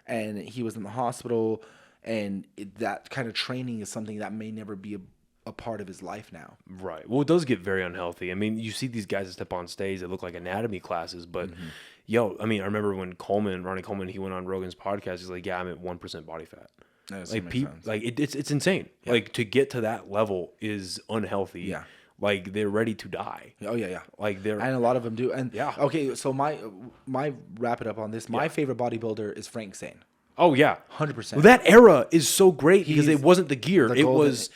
And he was in the hospital. And that kind of training is something that may never be a part of his life now. Right. Well, it does get very unhealthy. I mean, you see these guys that step on stage that look like anatomy classes, but I mean, I remember when Ronnie Coleman, he went on Rogan's podcast. He's like, "Yeah, I'm at 1% body fat." It's insane. Yeah. Like, to get to that level is unhealthy. Yeah. Like, they're ready to die. Oh yeah, yeah. Like, and a lot of them do. And okay, so my wrap it up on this. My favorite bodybuilder is Frank Zane. Oh yeah, 100%. Well, that era is so great because it wasn't the gear. It was,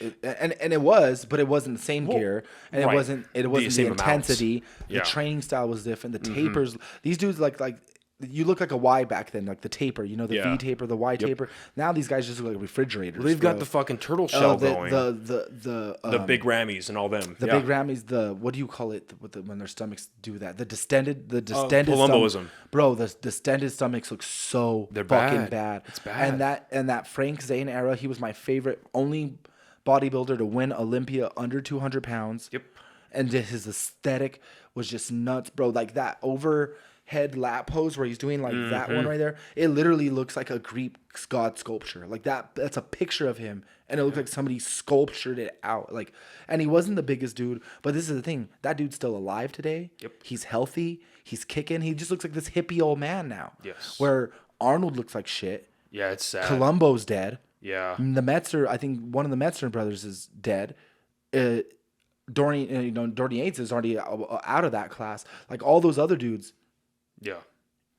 but it wasn't the same gear, and it wasn't the intensity. Amounts. The training style was different. The tapers. These dudes like you look like a Y back then, like the taper. You know, the V taper, the Y taper. Now these guys just look like refrigerators. They've got the fucking turtle shell going. The big Rammies and all them. The big Rammies. What do you call it? When their stomachs do that? The distended. Palumboism. Bro, the distended stomachs look so fucking bad. It's bad. And that Frank Zane era, he was my favorite, only bodybuilder to win Olympia under 200 pounds. Yep. And his aesthetic was just nuts, bro. Like that overhead lat pose where he's doing like that one right there. It literally looks like a Greek god sculpture. Like that's a picture of him, and it looks like somebody sculptured it out. Like, and he wasn't the biggest dude, but this is the thing. That dude's still alive today. Yep. He's healthy. He's kicking. He just looks like this hippie old man now. Yes. Where Arnold looks like shit. Yeah, it's sad. Columbo's dead. Yeah. The Metzer, I think one of the Metzer brothers is dead. Dorney Yates is already out of that class. Like all those other dudes. Yeah.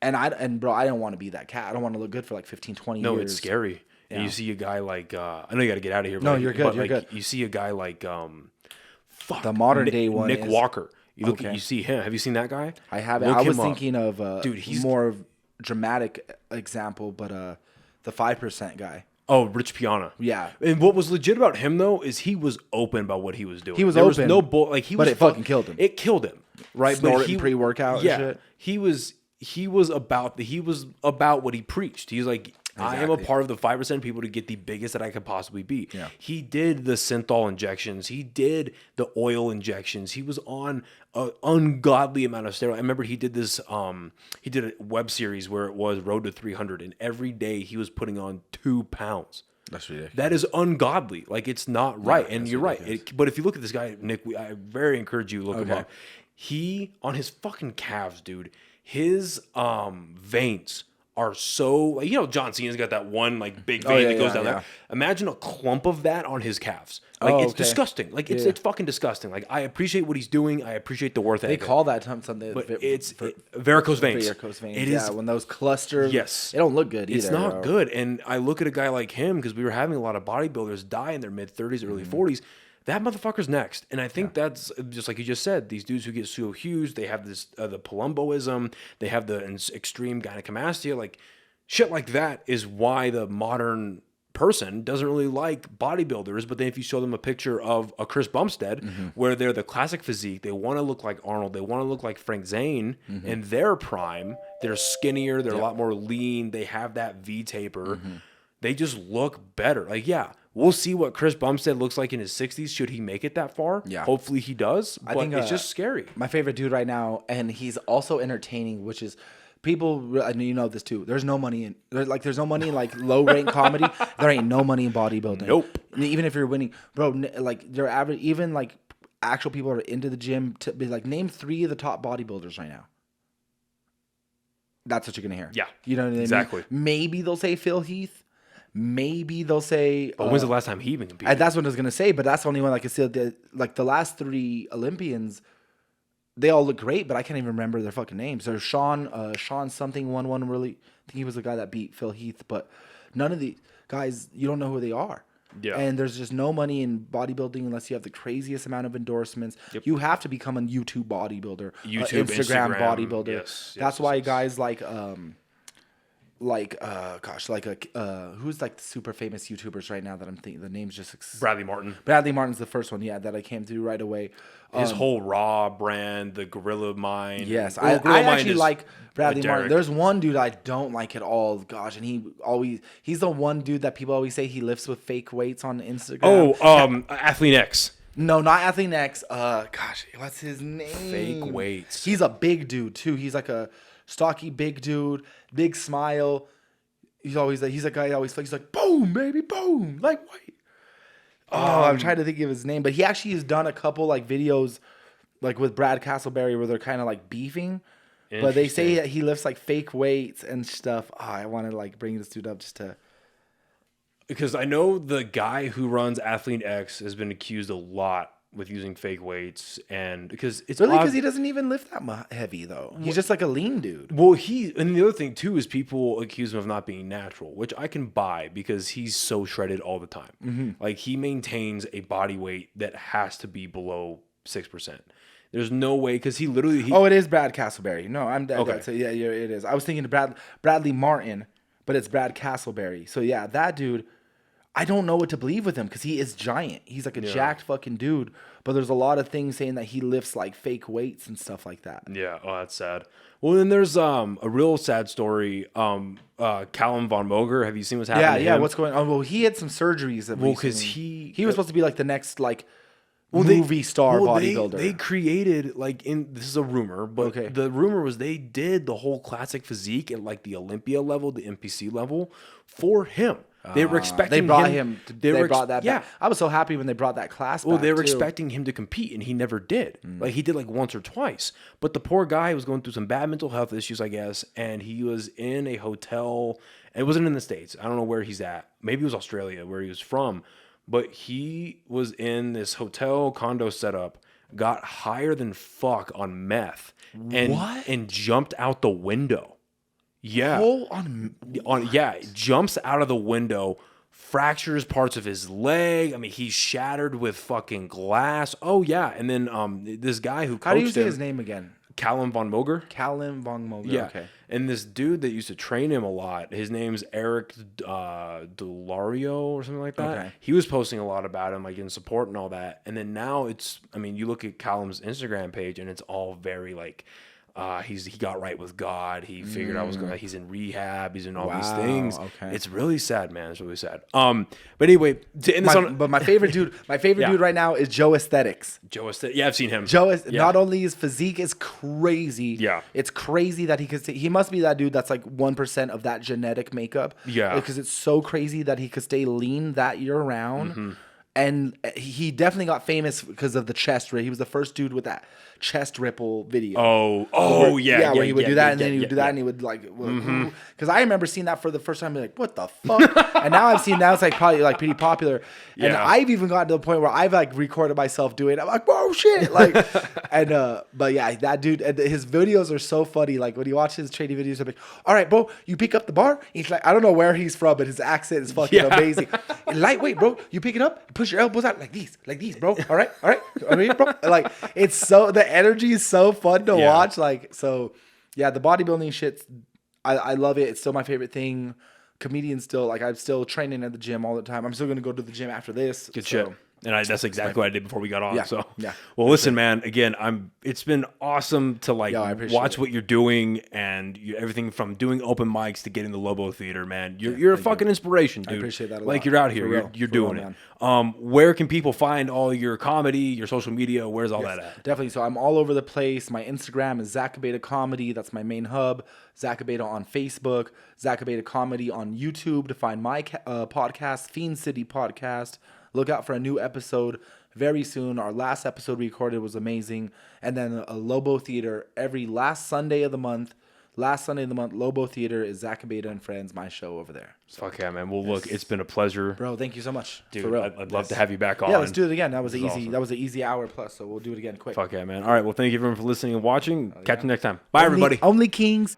And bro, I don't want to be that cat. I don't want to look good for like 15, 20 years. No, it's scary. Yeah. And you see a guy like, I know you got to get out of here. No, you're good. You're good. You see a guy like, the modern day one. Nick Walker. You see him. Have you seen that guy? I haven't. I was thinking of dude, he's more dramatic example, but the 5% guy. Oh, Rich Piana. Yeah. And what was legit about him though is he was open about what he was doing. He was there open. Was no like he but was it fucking killed him. It killed him. Right. Snorted but he pre-workout. Yeah. And shit. He was about what he preached. He's like, I am a part of the 5% people to get the biggest that I could possibly be. Yeah. He did the synthol injections. He did the oil injections. He was on an ungodly amount of steroids. I remember he did this. He did a web series where it was Road to 300, and every day he was putting on 2 pounds. That's ridiculous. That is ungodly. Like, it's not right. And you're ridiculous. Right. But if you look at this guy, Nick, I very encourage you to look him up. He, on his fucking calves, dude, his veins are so, like, you know, John Cena's got that one like big vein that goes down there. Imagine a clump of that on his calves. Like, it's disgusting. Like, it's fucking disgusting. Like, I appreciate what he's doing. I appreciate the worth. They call that something, but it's varicose veins. Varicose veins. It is when those cluster. Yes, it don't look good either. It's not good. And I look at a guy like him because we were having a lot of bodybuilders die in their mid 30s, early 40s. That motherfucker's next. And I think that's just like you just said, these dudes who get so huge, they have this, the palumboism, they have the extreme gynecomastia, like shit like that is why the modern person doesn't really like bodybuilders. But then if you show them a picture of a Chris Bumstead, where they're the classic physique, they want to look like Arnold, they want to look like Frank Zane in their prime, they're skinnier, they're a lot more lean, they have that V taper, they just look better. Like, yeah, We'll see what Chris Bumstead looks like in his 60s. Should he make it that far? Yeah. Hopefully he does. But I think it's just scary. My favorite dude right now, and he's also entertaining, which is people. I mean, you know this too. There's no money in there's no money in like low rank comedy. There ain't no money in bodybuilding. Nope. And even if you're winning, bro, like your average, even like actual people are into the gym to be like, name 3 of the top bodybuilders right now. That's what you're gonna hear. Yeah, you know what I mean? Exactly. Maybe they'll say Phil Heath. Maybe they'll say. But when's the last time he even competed? That's what I was gonna say. But that's the only one I can see. Like the last 3 Olympians, they all look great, but I can't even remember their fucking names. There's Sean something won really. I think he was the guy that beat Phil Heath. But none of the guys, you don't know who they are. Yeah. And there's just no money in bodybuilding unless you have the craziest amount of endorsements. Yep. You have to become a YouTube bodybuilder, Instagram bodybuilder. Yes, That's why guys like who's like the super famous YouTubers right now that I'm thinking the name's just Bradley Martin. Bradley Martin's the first one, that I came to right away. His whole Raw brand, the Gorilla Mind. Yes, I actually like Bradley Martin. There's one dude I don't like at all. Gosh, and he's the one dude that people always say he lifts with fake weights on Instagram. Athlete X. No, not Athlete X. Gosh, what's his name? Fake weights. He's a big dude too. He's like a stocky big dude, big smile. He's a guy always he's like boom, baby, boom, like wait. I'm trying to think of his name, but he actually has done a couple like videos, like with Brad Castleberry, where they're kind of like beefing. But they say that he lifts like fake weights and stuff. I want to like bring this dude up just to. Because I know the guy who runs Athlete X has been accused a lot with using fake weights, and because it's really because he doesn't even lift that heavy though. He's just like a lean dude. Well, and the other thing too is people accuse him of not being natural, which I can buy because he's so shredded all the time. Mm-hmm. Like he maintains a body weight that has to be below 6%. There's no way because he literally. It is Brad Castleberry. No, I'm dead. Okay. So yeah, it is. I was thinking of Bradley Martin, but it's Brad Castleberry. So yeah, that dude. I don't know what to believe with him because he is giant. He's like a jacked fucking dude. But there's a lot of things saying that he lifts like fake weights and stuff like that. Yeah. Oh, that's sad. Well, then there's a real sad story. Callum von Moger. Have you seen what's happening? Yeah. What's going on? Well, he had some surgeries. Because he was supposed to be like the next movie star bodybuilder. They created this is a rumor, but the rumor was they did the whole classic physique at like the Olympia level, the NPC level for him. They were expecting him. They brought that back. I was so happy when they brought that class back. Well, they were expecting him to compete, and he never did. Like, he did like once or twice. But the poor guy was going through some bad mental health issues, I guess, and he was in a hotel. It wasn't in the States. I don't know where he's at. Maybe it was Australia, where he was from. But he was in this hotel condo setup, got higher than fuck on meth, and jumped out the window. Yeah. Jumps out of the window, fractures parts of his leg. I mean, he's shattered with fucking glass. Oh yeah, and then this guy who coached him. How do you say his name again? Callum von Moger. Callum von Moger. Yeah. Okay. And this dude that used to train him a lot, his name's Eric Delario or something like that. Okay. He was posting a lot about him, like in support and all that. And then now you look at Callum's Instagram page and it's all very like. He got right with God. He figured he's in rehab. He's in all these things. Okay. It's really sad, man. It's really sad. But anyway, to end this but my favorite dude right now is Joe Aesthetics. Yeah, I've seen him. Not only his physique is crazy. Yeah. It's crazy that he must be that dude that's like 1% of that genetic makeup. Yeah. Because it's so crazy that he could stay lean that year round. Mm-hmm. And he definitely got famous because of the chest rip. He was the first dude with that chest ripple video. Where he would do that, and then he would do that, and he would like, because I remember seeing that for the first time, be like, what the fuck? And now I've seen it's like probably like pretty popular, and I've even gotten to the point where I've like recorded myself doing it. I'm like, whoa, shit, like, and but yeah, that dude, and his videos are so funny. Like when you watch his training videos, I'm like, all right, bro, you pick up the bar. He's like, I don't know where he's from, but his accent is fucking amazing. And lightweight, bro, you pick it up, push your elbows out like these, bro. All right. I mean, bro, like it's so the energy is so fun to watch. Like, so yeah, the bodybuilding shit, I love it. It's still my favorite thing. Comedians still, like, I'm still training at the gym all the time. I'm still gonna go to the gym after this. Good shit. And that's exactly what I did before we got on. Yeah, So, yeah, well, listen, man. Again, it's been awesome to like I appreciate watch it. what you're doing and everything from doing open mics to getting the Lobo Theater, man. You're a fucking inspiration, dude. I appreciate that a Like lot. you're out For here, real. you're For doing real, it. Where can people find all your comedy, your social media? Where's all that at? Definitely. So I'm all over the place. My Instagram is Zach Abeyta Comedy. That's my main hub. Zach Abeyta on Facebook. Zach Abeyta Comedy on YouTube to find my podcast, Fiend City Podcast. Look out for a new episode very soon. Our last episode we recorded was amazing. And then a Lobo Theater every last Sunday of the month. Lobo Theater is Zach Abeyta and Friends, my show over there. So, Fuck yeah, man. Well, look, it's been a pleasure. bro, thank you so much. Dude, for real. I'd love to have you back on. Yeah, let's do it again. That was awesome. That was an easy hour plus, so we'll do it again quick. Fuck yeah, man. All right, well, thank you everyone for listening and watching. Catch you next time. Bye, everybody. OnlyKings.